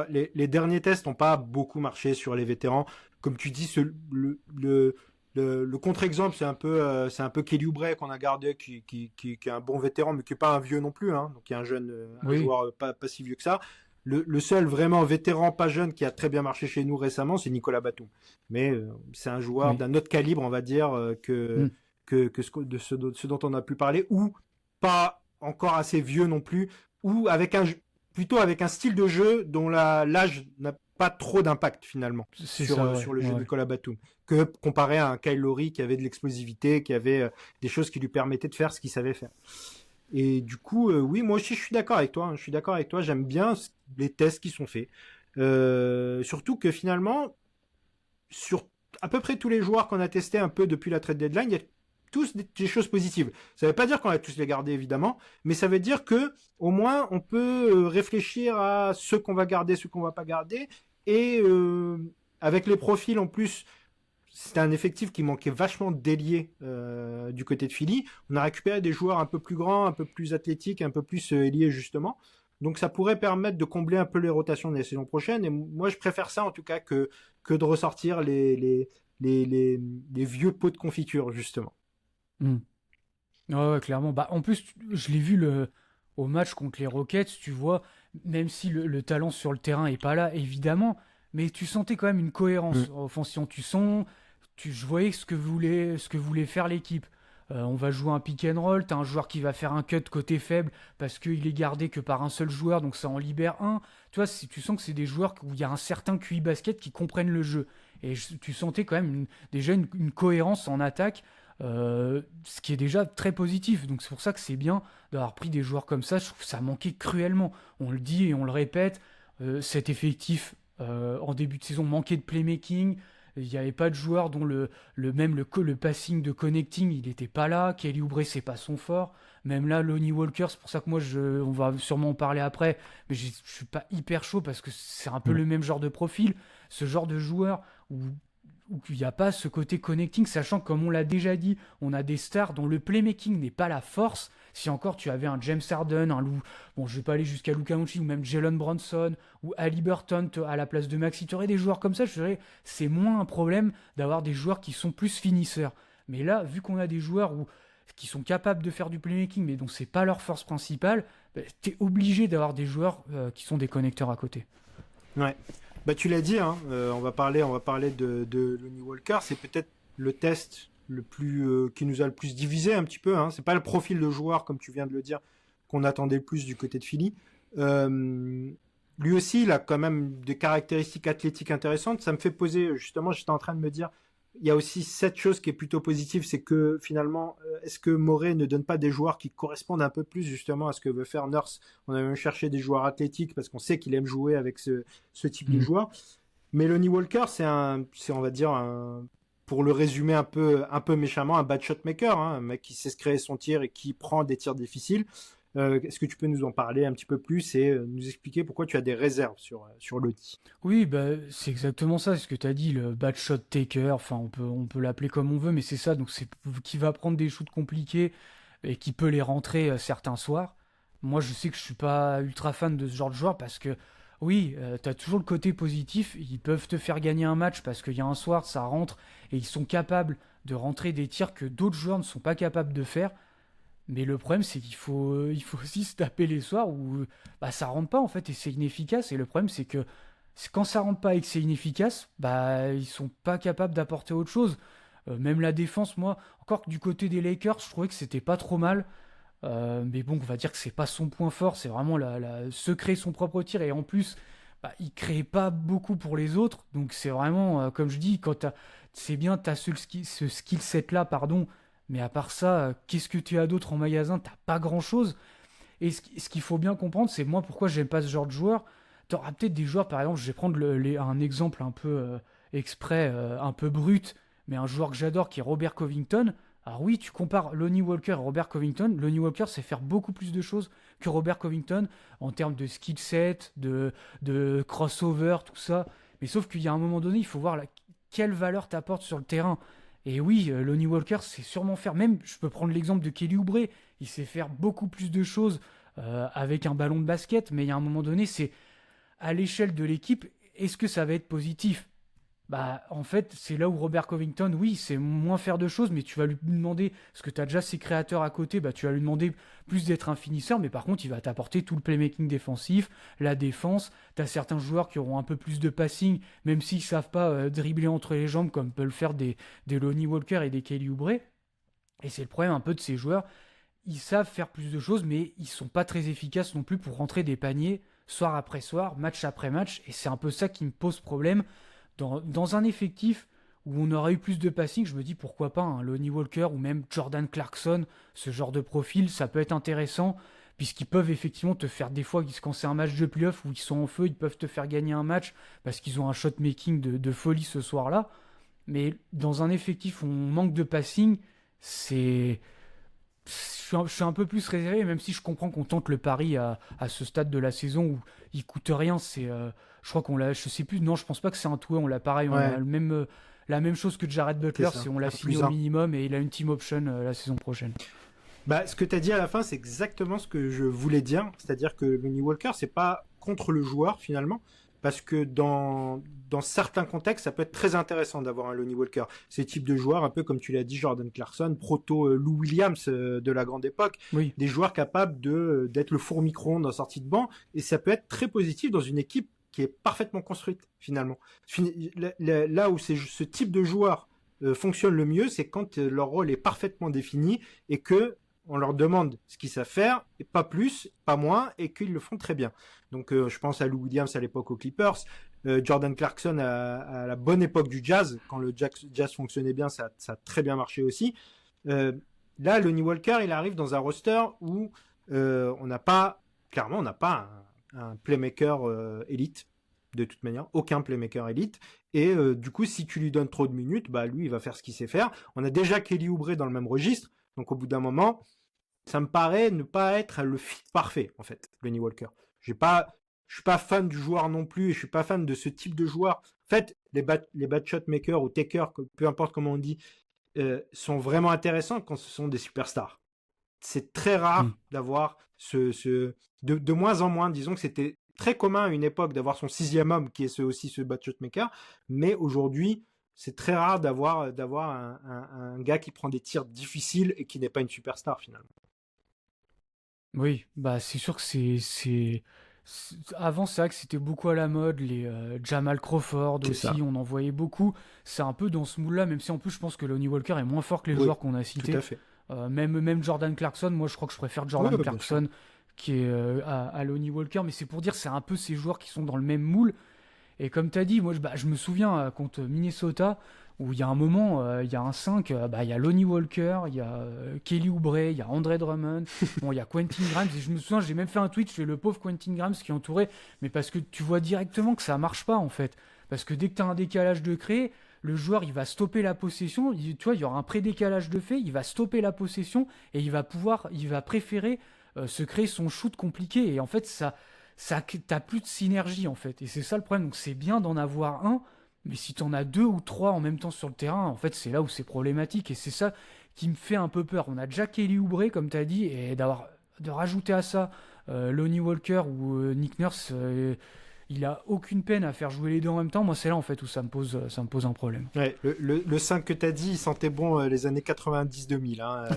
Les derniers tests n'ont pas beaucoup marché sur les vétérans. Comme tu dis, le contre-exemple, c'est un peu Kelly Oubre qu'on a gardé, qui est un bon vétéran, mais qui n'est pas un vieux non plus. Hein, donc il y a un joueur pas si vieux que ça. Le seul vraiment vétéran pas jeune qui a très bien marché chez nous récemment, c'est Nicolas Batum. Mais c'est un joueur d'un autre calibre, on va dire, que ce dont on a pu parler, ou pas encore assez vieux non plus, ou plutôt avec un style de jeu dont l'âge n'a pas trop d'impact finalement sur le jeu de Nicolas Batum, que comparé à un Kyle Lowry qui avait de l'explosivité, qui avait des choses qui lui permettaient de faire ce qu'il savait faire. Et du coup, oui, moi aussi je suis d'accord avec toi. J'aime bien les tests qui sont faits. Surtout que finalement, sur à peu près tous les joueurs qu'on a testés un peu depuis la trade deadline, il y a tous des choses positives. Ça ne veut pas dire qu'on va tous les garder évidemment, mais ça veut dire que au moins on peut réfléchir à ce qu'on va garder, ce qu'on va pas garder, et avec les profils en plus. C'était un effectif qui manquait vachement d'ailier du côté de Philly. On a récupéré des joueurs un peu plus grands, un peu plus athlétiques, un peu plus ailiers justement. Donc ça pourrait permettre de combler un peu les rotations de la saison prochaine. Et moi je préfère ça en tout cas que de ressortir les vieux pots de confiture justement. Ouais, clairement. Bah, en plus, je l'ai vu au match contre les Rockets, tu vois, même si le talent sur le terrain est pas là, évidemment, mais tu sentais quand même une cohérence offensive. Je voyais ce que voulait faire l'équipe. On va jouer un pick and roll, t'as un joueur qui va faire un cut côté faible parce qu'il est gardé que par un seul joueur, donc ça en libère un. Tu vois, tu sens que c'est des joueurs où il y a un certain QI basket qui comprennent le jeu. Et tu sentais quand même déjà une cohérence en attaque, ce qui est déjà très positif. Donc c'est pour ça que c'est bien d'avoir pris des joueurs comme ça. Je trouve que ça manquait cruellement. On le dit et on le répète, cet effectif en début de saison manquait de playmaking. Il n'y avait pas de joueur dont le passing de connecting, il n'était pas là. Kelly Oubre, c'est pas son fort. Même là, Lonnie Walker, c'est pour ça que moi, on va sûrement en parler après, mais je suis pas hyper chaud parce que c'est un peu le même genre de profil. Ce genre de joueur où où il n'y a pas ce côté connecting, sachant que, comme on l'a déjà dit, on a des stars dont le playmaking n'est pas la force. Si encore tu avais un James Harden, bon, je vais pas aller jusqu'à Luka Doncic ou même Jalen Brunson ou Haliburton à la place de Maxey, tu aurais des joueurs comme ça, je dirais c'est moins un problème d'avoir des joueurs qui sont plus finisseurs. Mais là, vu qu'on a des joueurs qui sont capables de faire du playmaking, mais dont c'est pas leur force principale, t'es obligé d'avoir des joueurs qui sont des connecteurs à côté. Ouais. Bah tu l'as dit, hein, on va parler de Lonnie Walker. C'est peut-être le test le plus qui nous a le plus divisé un petit peu. Hein. C'est pas le profil de joueur comme tu viens de le dire qu'on attendait le plus du côté de Philly. Lui aussi, il a quand même des caractéristiques athlétiques intéressantes. Ça me fait poser, justement, j'étais en train de me dire, il y a aussi cette chose qui est plutôt positive, c'est que finalement, est-ce que Morey ne donne pas des joueurs qui correspondent un peu plus justement à ce que veut faire Nurse? On a même cherché des joueurs athlétiques parce qu'on sait qu'il aime jouer avec ce type de joueur. Mais Lonnie Walker, c'est on va dire, pour le résumer un peu méchamment, un bad shot maker, hein, un mec qui sait se créer son tir et qui prend des tirs difficiles. Est-ce que tu peux nous en parler un petit peu plus et nous expliquer pourquoi tu as des réserves sur Lonnie? Oui, c'est exactement ça, ce que tu as dit, le bad shot taker, enfin on peut l'appeler comme on veut, mais c'est ça, donc c'est qui va prendre des shoots compliqués et qui peut les rentrer certains soirs. Moi je sais que je suis pas ultra fan de ce genre de joueur parce que oui, tu as toujours le côté positif, ils peuvent te faire gagner un match parce qu'il y a un soir, ça rentre et ils sont capables de rentrer des tirs que d'autres joueurs ne sont pas capables de faire. Mais le problème, c'est qu'il faut aussi se taper les soirs où ça rentre pas en fait et c'est inefficace. Et le problème, c'est que quand ça rentre pas et que c'est inefficace, ils sont pas capables d'apporter autre chose. Même la défense, moi, encore que du côté des Lakers, je trouvais que c'était pas trop mal. Mais bon, on va dire que c'est pas son point fort, c'est vraiment se créer son propre tir et en plus, il crée pas beaucoup pour les autres. Donc c'est vraiment, comme je dis, c'est bien, t'as ce skill set là, pardon. Mais à part ça, qu'est-ce que tu as d'autre en magasin? T'as pas grand-chose. Et ce qu'il faut bien comprendre, c'est moi pourquoi j'aime pas ce genre de joueur. T'auras peut-être des joueurs, par exemple, je vais prendre un exemple un peu exprès, un peu brut, mais un joueur que j'adore qui est Robert Covington. Alors oui, tu compares Lonnie Walker et Robert Covington. Lonnie Walker sait faire beaucoup plus de choses que Robert Covington en termes de skill set, de crossover, tout ça. Mais sauf qu'il y a un moment donné, il faut voir quelle valeur t'apporte sur le terrain. Et oui, Lonnie Walker sait sûrement faire, même je peux prendre l'exemple de Kelly Oubre, il sait faire beaucoup plus de choses avec un ballon de basket, mais il y a un moment donné, c'est à l'échelle de l'équipe, est-ce que ça va être positif? En fait, c'est là où Robert Covington, oui, c'est moins faire de choses, mais tu vas lui demander, parce que tu as déjà ses créateurs à côté, tu vas lui demander plus d'être un finisseur, mais par contre, il va t'apporter tout le playmaking défensif, la défense, tu as certains joueurs qui auront un peu plus de passing, même s'ils savent pas dribbler entre les jambes, comme peuvent le faire des Lonnie Walker et des Kelly Oubre. Et c'est le problème un peu de ces joueurs, ils savent faire plus de choses, mais ils sont pas très efficaces non plus pour rentrer des paniers, soir après soir, match après match, et c'est un peu ça qui me pose problème. Dans un effectif où on aurait eu plus de passing, je me dis pourquoi pas un Lonnie Walker ou même Jordan Clarkson, ce genre de profil, ça peut être intéressant, puisqu'ils peuvent effectivement te faire des fois, quand c'est un match de playoff où ils sont en feu, ils peuvent te faire gagner un match parce qu'ils ont un shot making de folie ce soir-là. Mais dans un effectif où on manque de passing, je suis un peu plus réservé, même si je comprends qu'on tente le pari à ce stade de la saison où il coûte rien. Je crois qu'on l'a, je sais plus, non, je pense pas que c'est un tout, on l'a pareil, on a la même chose que Jared Butler, si on l'a signé au minimum et il a une team option la saison prochaine. Ce que tu as dit à la fin, c'est exactement ce que je voulais dire, c'est-à-dire que Lonnie Walker, c'est pas contre le joueur finalement, parce que dans certains contextes, ça peut être très intéressant d'avoir un Lonnie Walker. Ces types de joueurs, un peu comme tu l'as dit, Jordan Clarkson, proto Lou Williams de la grande époque, oui. Des joueurs capables d'être le four micro-ondes en sortie de banc, et ça peut être très positif dans une équipe qui est parfaitement construite finalement. Là où ce type de joueur fonctionne le mieux, c'est quand leur rôle est parfaitement défini et que on leur demande ce qu'ils savent faire, et pas plus, pas moins, et qu'ils le font très bien. Donc je pense à Lou Williams à l'époque aux Clippers, Jordan Clarkson à la bonne époque du Jazz, quand le Jazz fonctionnait bien, ça a très bien marché aussi. Là, Lonnie Walker, il arrive dans un roster où on n'a pas un playmaker élite, de toute manière, aucun playmaker élite, et du coup, si tu lui donnes trop de minutes, lui, il va faire ce qu'il sait faire. On a déjà Kelly Oubre dans le même registre, donc au bout d'un moment, ça me paraît ne pas être le fit parfait, en fait, Lonnie Walker. je suis pas fan du joueur non plus, et je suis pas fan de ce type de joueur. En fait, les bad shot makers ou takers, peu importe comment on dit, sont vraiment intéressants quand ce sont des superstars. C'est très rare d'avoir de moins en moins, disons que c'était très commun à une époque d'avoir son 6e homme qui est aussi ce bad shot maker, mais aujourd'hui c'est très rare d'avoir un gars qui prend des tirs difficiles et qui n'est pas une superstar finalement. Oui, bah c'est sûr que avant, c'est vrai que c'était beaucoup à la mode, les Jamal Crawford C'est aussi, ça. on en voyait beaucoup. C'est un peu dans ce moule-là, même si en plus je pense que Lonnie Walker est moins fort que les joueurs qu'on a cités. Tout à fait. Même Jordan Clarkson, moi je crois que je préfère Jordan Ouais, bien Clarkson qui est à Lonnie Walker, mais c'est pour dire c'est un peu ces joueurs qui sont dans le même moule. Et comme tu as dit, moi je me souviens contre Minnesota, où il y a un moment, il y a un 5, il y a Lonnie Walker, il y a Kelly Oubre, il y a Andre Drummond, bon, il y a Quentin Grimes, et je me souviens, j'ai même fait un tweet, je fais le pauvre Quentin Grimes qui est entouré, mais parce que tu vois directement que ça marche pas en fait. Parce que dès que tu as un décalage de créer, le joueur il va stopper la possession, tu vois, il y aura un pré-décalage de fait, il va stopper la possession, et il va préférer se créer son shoot compliqué, et en fait t'as plus de synergie en fait, et c'est ça le problème. Donc c'est bien d'en avoir un, mais si t'en as 2 ou 3 en même temps sur le terrain, en fait c'est là où c'est problématique, et c'est ça qui me fait un peu peur. On a déjà Kelly Oubre comme t'as dit, et de rajouter à ça Lonnie Walker ou Nick Nurse, il a aucune peine à faire jouer les deux en même temps. Moi c'est là en fait où ça me pose un problème. Ouais, le 5 que t'as dit, il sentait bon les années 90-2000. Hein,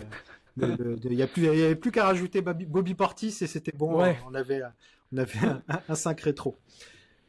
il n'y avait plus qu'à rajouter Bobby Portis et c'était bon. Ouais. On avait un 5 rétro.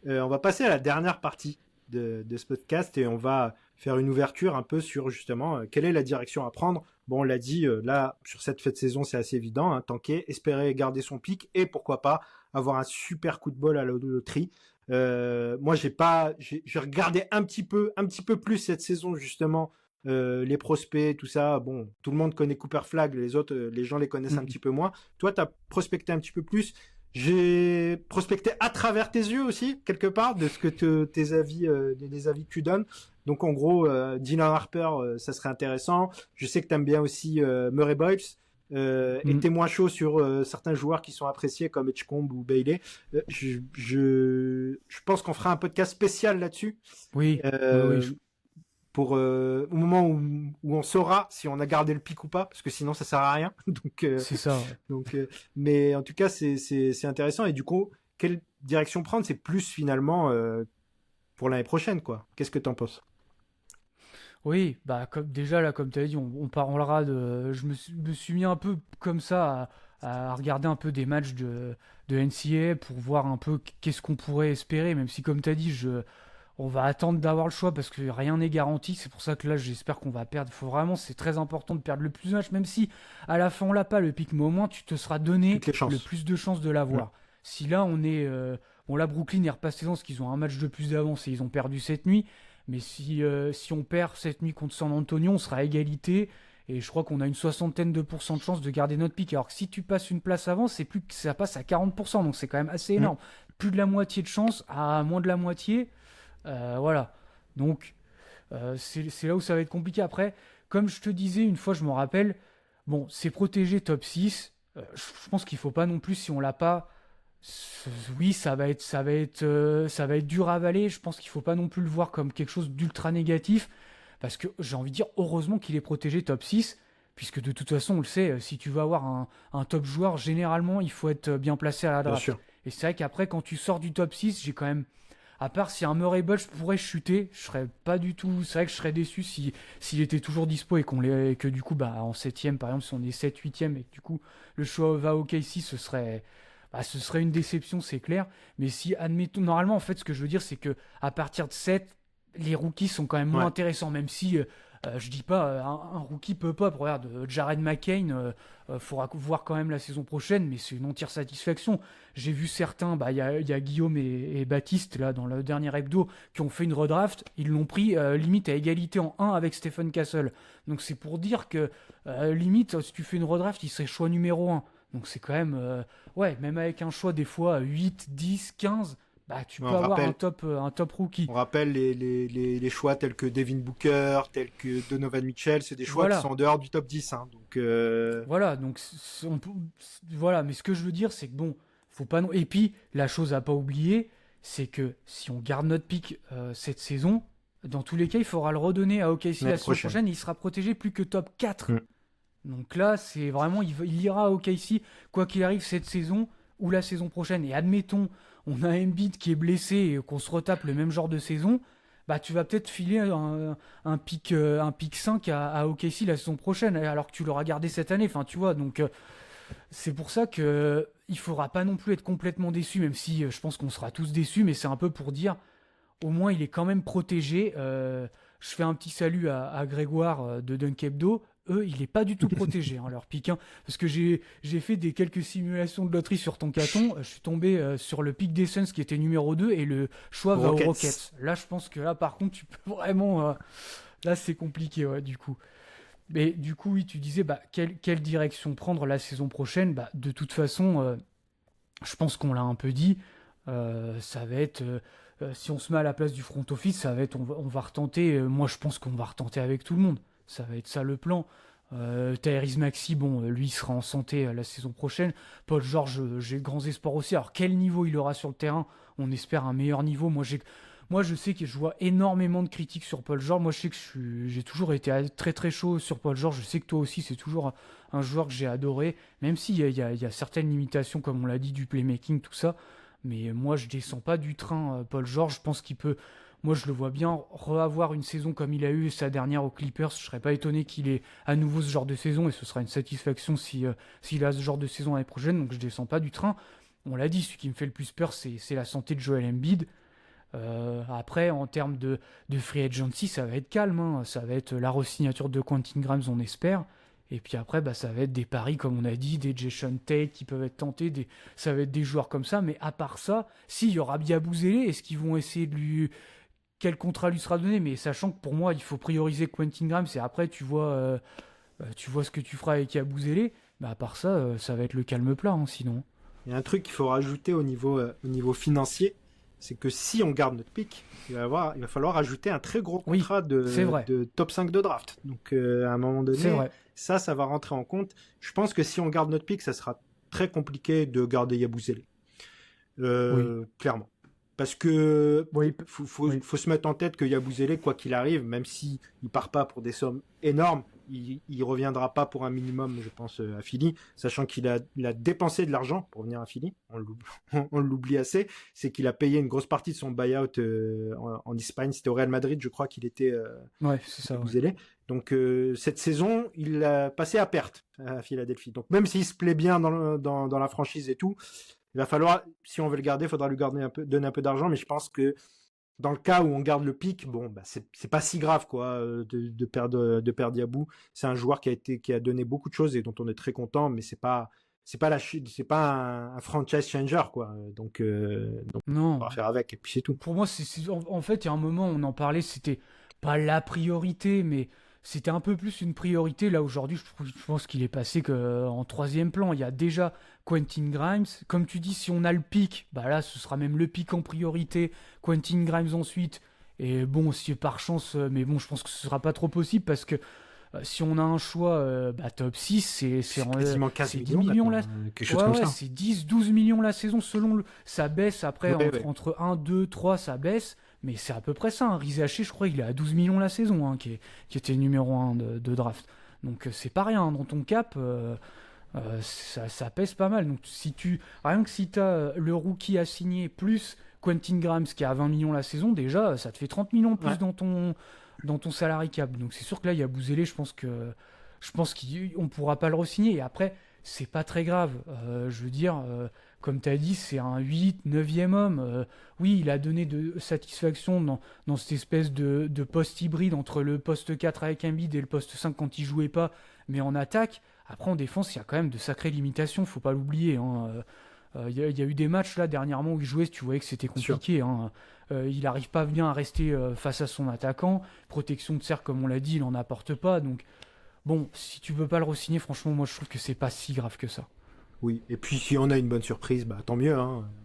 On va passer à la dernière partie de ce podcast et on va faire une ouverture un peu sur justement quelle est la direction à prendre. Bon, on l'a dit, là, sur cette fin de saison, c'est assez évident. Hein, tanker, espérer garder son pic et pourquoi pas avoir un super coup de bol à la loterie. Moi, j'ai regardé un petit peu plus cette saison justement. Les prospects, tout ça, bon, tout le monde connaît Cooper Flagg, les autres, les gens les connaissent un petit peu moins. Toi, tu as prospecté un petit peu plus. J'ai prospecté à travers tes yeux aussi, quelque part, de ce que tes avis, les avis que tu donnes. Donc, en gros, Dylan Harper, ça serait intéressant. Je sais que tu aimes bien aussi Murray Boyles. Et t'es moins chaud sur certains joueurs qui sont appréciés comme Edgecombe ou Bailey. Je pense qu'on fera un podcast spécial là-dessus. Oui, Pour au moment où on saura si on a gardé le pic ou pas, parce que sinon ça sert à rien. Donc c'est ça. Ouais. donc mais en tout cas c'est intéressant. Et du coup, quelle direction prendre, c'est plus finalement pour l'année prochaine, quoi. Qu'est-ce que t'en penses? Oui, bah déjà là, comme tu as dit, on parlera de. Je me suis mis un peu comme ça à regarder un peu des matchs de NCAA pour voir un peu qu'est-ce qu'on pourrait espérer, même si comme tu as dit, on va attendre d'avoir le choix parce que rien n'est garanti. C'est pour ça que là, j'espère qu'on va perdre. C'est très important de perdre le plus de matchs, même si à la fin on l'a pas le pic, mais au moins tu te seras donné le plus de chances de l'avoir. Ouais. Si là on est, bon là Brooklyn est repassé parce qu'ils ont un match de plus d'avance et ils ont perdu cette nuit. Mais si on perd cette nuit contre San Antonio, on sera à égalité. Et je crois qu'on a une 60% de chances de garder notre pic. Alors que si tu passes une place avant, c'est plus que ça passe à 40%. Donc c'est quand même assez énorme. Plus de la moitié de chance à moins de la moitié. Voilà. Donc c'est là où ça va être compliqué. Après, comme je te disais, une fois je me rappelle, bon, c'est protégé top 6. Je pense qu'il ne faut pas non plus, si on l'a pas... Oui, ça va être dur à avaler. Je pense qu'il ne faut pas non plus le voir comme quelque chose d'ultra négatif. Parce que j'ai envie de dire, heureusement qu'il est protégé top 6. Puisque de toute façon, on le sait, si tu veux avoir un top joueur, généralement, il faut être bien placé à la draft. Bien sûr. Et c'est vrai qu'après, quand tu sors du top 6, j'ai quand même... À part si un Murray Boyles pourrait chuter, je serais pas du tout... C'est vrai que je serais déçu s'il était toujours dispo et que du coup, en 7ème, par exemple, si on est 7, 8ème et que du coup, le choix va au KC, ce serait une déception, c'est clair. Mais si, admettons, normalement, en fait, ce que je veux dire, c'est que à partir de 7, les rookies sont quand même moins intéressants, même si... je dis pas un rookie pop-up, regarde, Jared McCain, faudra voir quand même la saison prochaine, mais c'est une entière satisfaction. J'ai vu certains, il y a Guillaume et Baptiste là dans le dernier hebdo qui ont fait une redraft, ils l'ont pris limite à égalité en 1 avec Stephen Castle. Donc c'est pour dire que limite si tu fais une redraft, il serait choix numéro 1. Donc c'est quand même même avec un choix des fois 8, 10, 15. Tu peux avoir un top rookie. On rappelle les choix tels que Devin Booker, tels que Donovan Mitchell, c'est des choix qui sont en dehors du top 10. Hein, donc Voilà, donc voilà, mais ce que je veux dire, c'est que bon, faut pas non... Et puis, la chose à pas oublier, c'est que si on garde notre pick cette saison, dans tous les cas, il faudra le redonner à OKC la saison prochaine et il sera protégé plus que top 4. Donc là, c'est vraiment, il ira à OKC, quoi qu'il arrive cette saison ou la saison prochaine. Et admettons, on a Embiid qui est blessé et qu'on se retape le même genre de saison, bah tu vas peut-être filer un pick 5 à OKC la saison prochaine, alors que tu l'auras gardé cette année. Enfin, tu vois, donc c'est pour ça que il faudra pas non plus être complètement déçu, même si je pense qu'on sera tous déçus, mais c'est un peu pour dire, au moins il est quand même protégé. Je fais un petit salut à Grégoire de Dunk Hebdo. Eux, il est pas du tout protégé, leur pick 1, parce que j'ai fait quelques simulations de loterie sur Tonkaton, je suis tombé sur le pick des Suns qui était numéro 2 et le choix va aux Rockets. Là, je pense que là, par contre, tu peux vraiment... là, c'est compliqué, ouais, du coup. Mais du coup, oui, tu disais, quelle direction prendre la saison prochaine ? De toute façon, je pense qu'on l'a un peu dit, ça va être... si on se met à la place du front office, ça va être... On va retenter... moi, je pense qu'on va retenter avec tout le monde. Ça va être ça le plan. Tyrese Maxey, lui il sera en santé la saison prochaine. Paul George, j'ai grands espoirs aussi. Alors quel niveau il aura sur le terrain ? On espère un meilleur niveau. Moi je sais que je vois énormément de critiques sur Paul George. Moi je sais que j'ai toujours été très très chaud sur Paul George. Je sais que toi aussi c'est toujours un joueur que j'ai adoré. Même s'il y a certaines limitations comme on l'a dit du playmaking, tout ça. Mais moi je descends pas du train Paul George. Je pense qu'il peut... Moi, je le vois bien reavoir une saison comme il a eu sa dernière aux Clippers. Je serais pas étonné qu'il ait à nouveau ce genre de saison et ce sera une satisfaction s'il a ce genre de saison l'année prochaine. Donc, je descends pas du train. On l'a dit, ce qui me fait le plus peur, c'est la santé de Joel Embiid. Après, en termes de free agency, ça va être calme. Ça va être la re-signature de Quentin Grimes, on espère. Et puis après, ça va être des paris, comme on a dit, des Jason Tate qui peuvent être tentés. Ça va être des joueurs comme ça. Mais à part ça, s'il y aura Biabouzélé, est-ce qu'ils vont essayer de lui... Quel contrat lui sera donné, mais sachant que pour moi, il faut prioriser Quentin Grimes et après, tu vois ce que tu feras avec Yabusele. À part ça, ça va être le calme plat, sinon. Il y a un truc qu'il faut rajouter au niveau financier, c'est que si on garde notre pick, il va falloir ajouter un très gros contrat de top 5 de draft. Donc, à un moment donné, ça va rentrer en compte. Je pense que si on garde notre pick, ça sera très compliqué de garder Yabusele. Clairement. Parce que faut se mettre en tête que Yabusele, quoi qu'il arrive, même si il part pas pour des sommes énormes, il reviendra pas pour un minimum, je pense, à Philly, sachant qu'il a dépensé de l'argent pour venir à Philly. On l'oublie assez. C'est qu'il a payé une grosse partie de son buyout en Espagne. C'était au Real Madrid, je crois qu'il était. C'est ça. Yabusele. Ouais. Donc cette saison, il a passé à perte à Philadelphie. Donc même s'il se plaît bien dans la franchise et tout. Il va falloir, si on veut le garder, il faudra lui donner un peu d'argent, mais je pense que dans le cas où on garde le pic, c'est pas si grave quoi de perdre Yabou. C'est un joueur qui a donné beaucoup de choses et dont on est très content, mais c'est pas un franchise changer quoi. Donc non. On va faire avec et puis c'est tout. Pour moi, en fait, il y a un moment on en parlait, c'était pas la priorité, mais c'était un peu plus une priorité. Là, aujourd'hui, je pense qu'il est passé en troisième plan. Il y a déjà Quentin Grimes. Comme tu dis, si on a le pic, là, ce sera même le pic en priorité. Quentin Grimes ensuite. Et si par chance, mais je pense que ce sera pas trop possible parce que si on a un choix top 6, c'est quasiment 15 10 millions là. Quelque chose comme ça. C'est 10-12 millions la saison selon ça baisse après entre 1, 2, 3, ça baisse. Mais c'est à peu près ça. Riz Haché, je crois qu'il est à 12 millions la saison, qui était numéro 1 de draft. Donc c'est pas rien. Dans ton cap, ça pèse pas mal. Donc rien que si t'as le rookie à signer plus Quentin Grimes qui est à 20 millions la saison, déjà, ça te fait 30 millions de plus dans ton salary cap. Donc c'est sûr que là, il y a Bouzélé, je pense qu'on pourra pas le re-signer. Et après, c'est pas très grave. Je veux dire, comme tu as dit, c'est un 8, 9e homme. Oui, il a donné de satisfaction dans cette espèce de poste hybride entre le poste 4 avec Embiid et le poste 5 quand il jouait pas, mais en attaque. Après, en défense, il y a quand même de sacrées limitations, faut pas l'oublier. Il y a eu des matchs là dernièrement où il jouait, tu voyais que c'était compliqué. Il n'arrive pas bien à rester face à son attaquant. Protection de cercle, comme on l'a dit, il n'en apporte pas. Donc, si tu veux pas le re-signer, franchement, moi je trouve que c'est pas si grave que ça. Oui, et puis si on a une bonne surprise, tant mieux.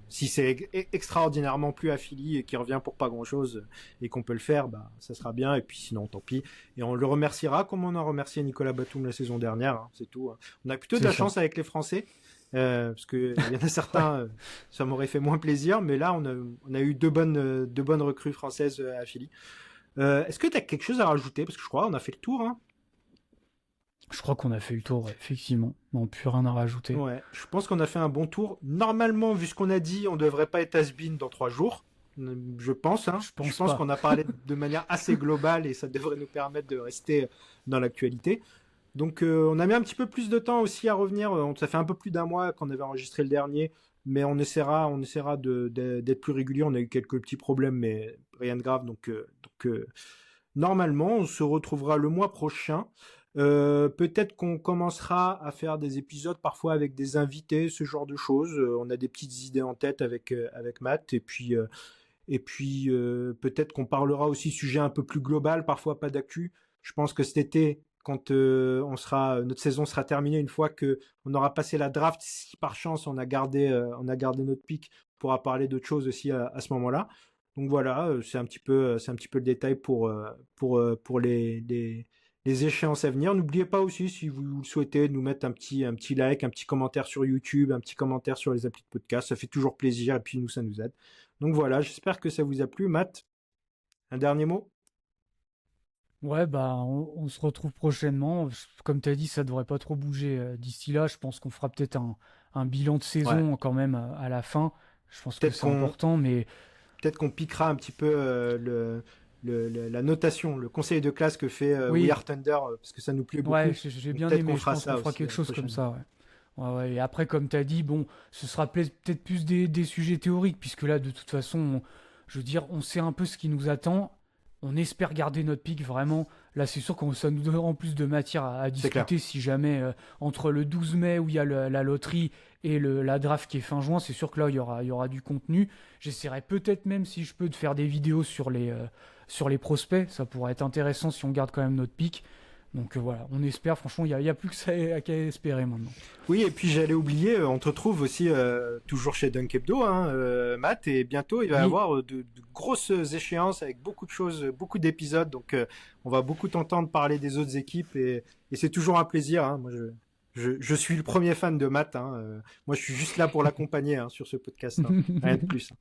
Si c'est extraordinairement plus affilié et qu'il revient pour pas grand-chose et qu'on peut le faire, ça sera bien. Et puis sinon, tant pis. Et on le remerciera comme on a remercié Nicolas Batum la saison dernière. C'est tout. On a plutôt de la chance avec les Français. parce que il y en a certains, ça m'aurait fait moins plaisir, mais là on a eu deux bonnes recrues françaises à Philly. Est-ce que tu as quelque chose à rajouter? Parce que je crois qu'on a fait le tour, hein. Je crois qu'on a fait le tour, ouais, effectivement. Non, plus rien à rajouter. Ouais, je pense qu'on a fait un bon tour. Normalement, vu ce qu'on a dit, on devrait pas être has-been dans 3 jours. Je pense, hein. Je pense Je pense pas. qu'on a parlé de manière assez globale et ça devrait nous permettre de rester dans l'actualité. Donc, on a mis un petit peu plus de temps aussi à revenir. Ça fait un peu plus d'un mois qu'on avait enregistré le dernier, mais on essaiera d'être plus régulier. On a eu quelques petits problèmes, mais rien de grave. Donc, normalement, on se retrouvera le mois prochain. Peut-être qu'on commencera à faire des épisodes parfois avec des invités, ce genre de choses. On a des petites idées en tête avec Matt, et puis peut-être qu'on parlera aussi sujet un peu plus global, parfois pas d'actu. Je pense que cet été, quand notre saison sera terminée, une fois que on aura passé la draft, si par chance on a gardé notre pick, on pourra parler d'autres choses aussi à ce moment-là. Donc voilà, c'est un petit peu le détail pour les échéances à venir. N'oubliez pas aussi, si vous le souhaitez, de nous mettre un petit like, un petit commentaire sur YouTube, un petit commentaire sur les applis de podcast. Ça fait toujours plaisir et puis nous, ça nous aide. Donc voilà, j'espère que ça vous a plu. Matt, un dernier mot? Ouais, bah, on se retrouve prochainement. Comme tu as dit, ça devrait pas trop bouger d'ici là. Je pense qu'on fera peut-être un bilan de saison quand même à la fin. Je pense que Peut-être c'est important, mais peut-être qu'on piquera un petit peu la notation, le conseil de classe que fait oui, We Are Thunder, parce que ça nous plaît beaucoup. ouais, j'ai Donc bien peut-être aimé. qu'on Je fera pense ça qu'on fera aussi quelque chose comme prochainement. ça, ouais. Ouais, ouais. Et après, comme tu as dit, bon, ce sera peut-être plus des sujets théoriques, puisque là, de toute façon, je veux dire, on sait un peu ce qui nous attend. On espère garder notre pic vraiment. Là, c'est sûr que ça nous donnera en plus de matière à C'est clair. discuter si jamais entre le 12 mai où il y a la loterie et la draft qui est fin juin, c'est sûr que là, il y aura du contenu. J'essaierai peut-être même, si je peux, de faire des vidéos sur les prospects. Ça pourrait être intéressant si on garde quand même notre pic. Donc voilà, on espère. Franchement, il y a plus que ça qu'à espérer maintenant. Oui, et puis j'allais oublier, on te retrouve aussi toujours chez Dunk Hebdo, hein, Matt, et bientôt il va y Oui. avoir de grosses échéances avec beaucoup de choses, beaucoup d'épisodes, donc on va beaucoup t'entendre parler des autres équipes et c'est toujours un plaisir, hein. Moi, je suis le premier fan de Matt, hein, moi je suis juste là pour l'accompagner, hein, sur ce podcast, hein, rien de plus.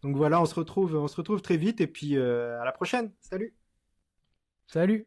Donc voilà, on se retrouve très vite et puis à la prochaine. Salut! Salut!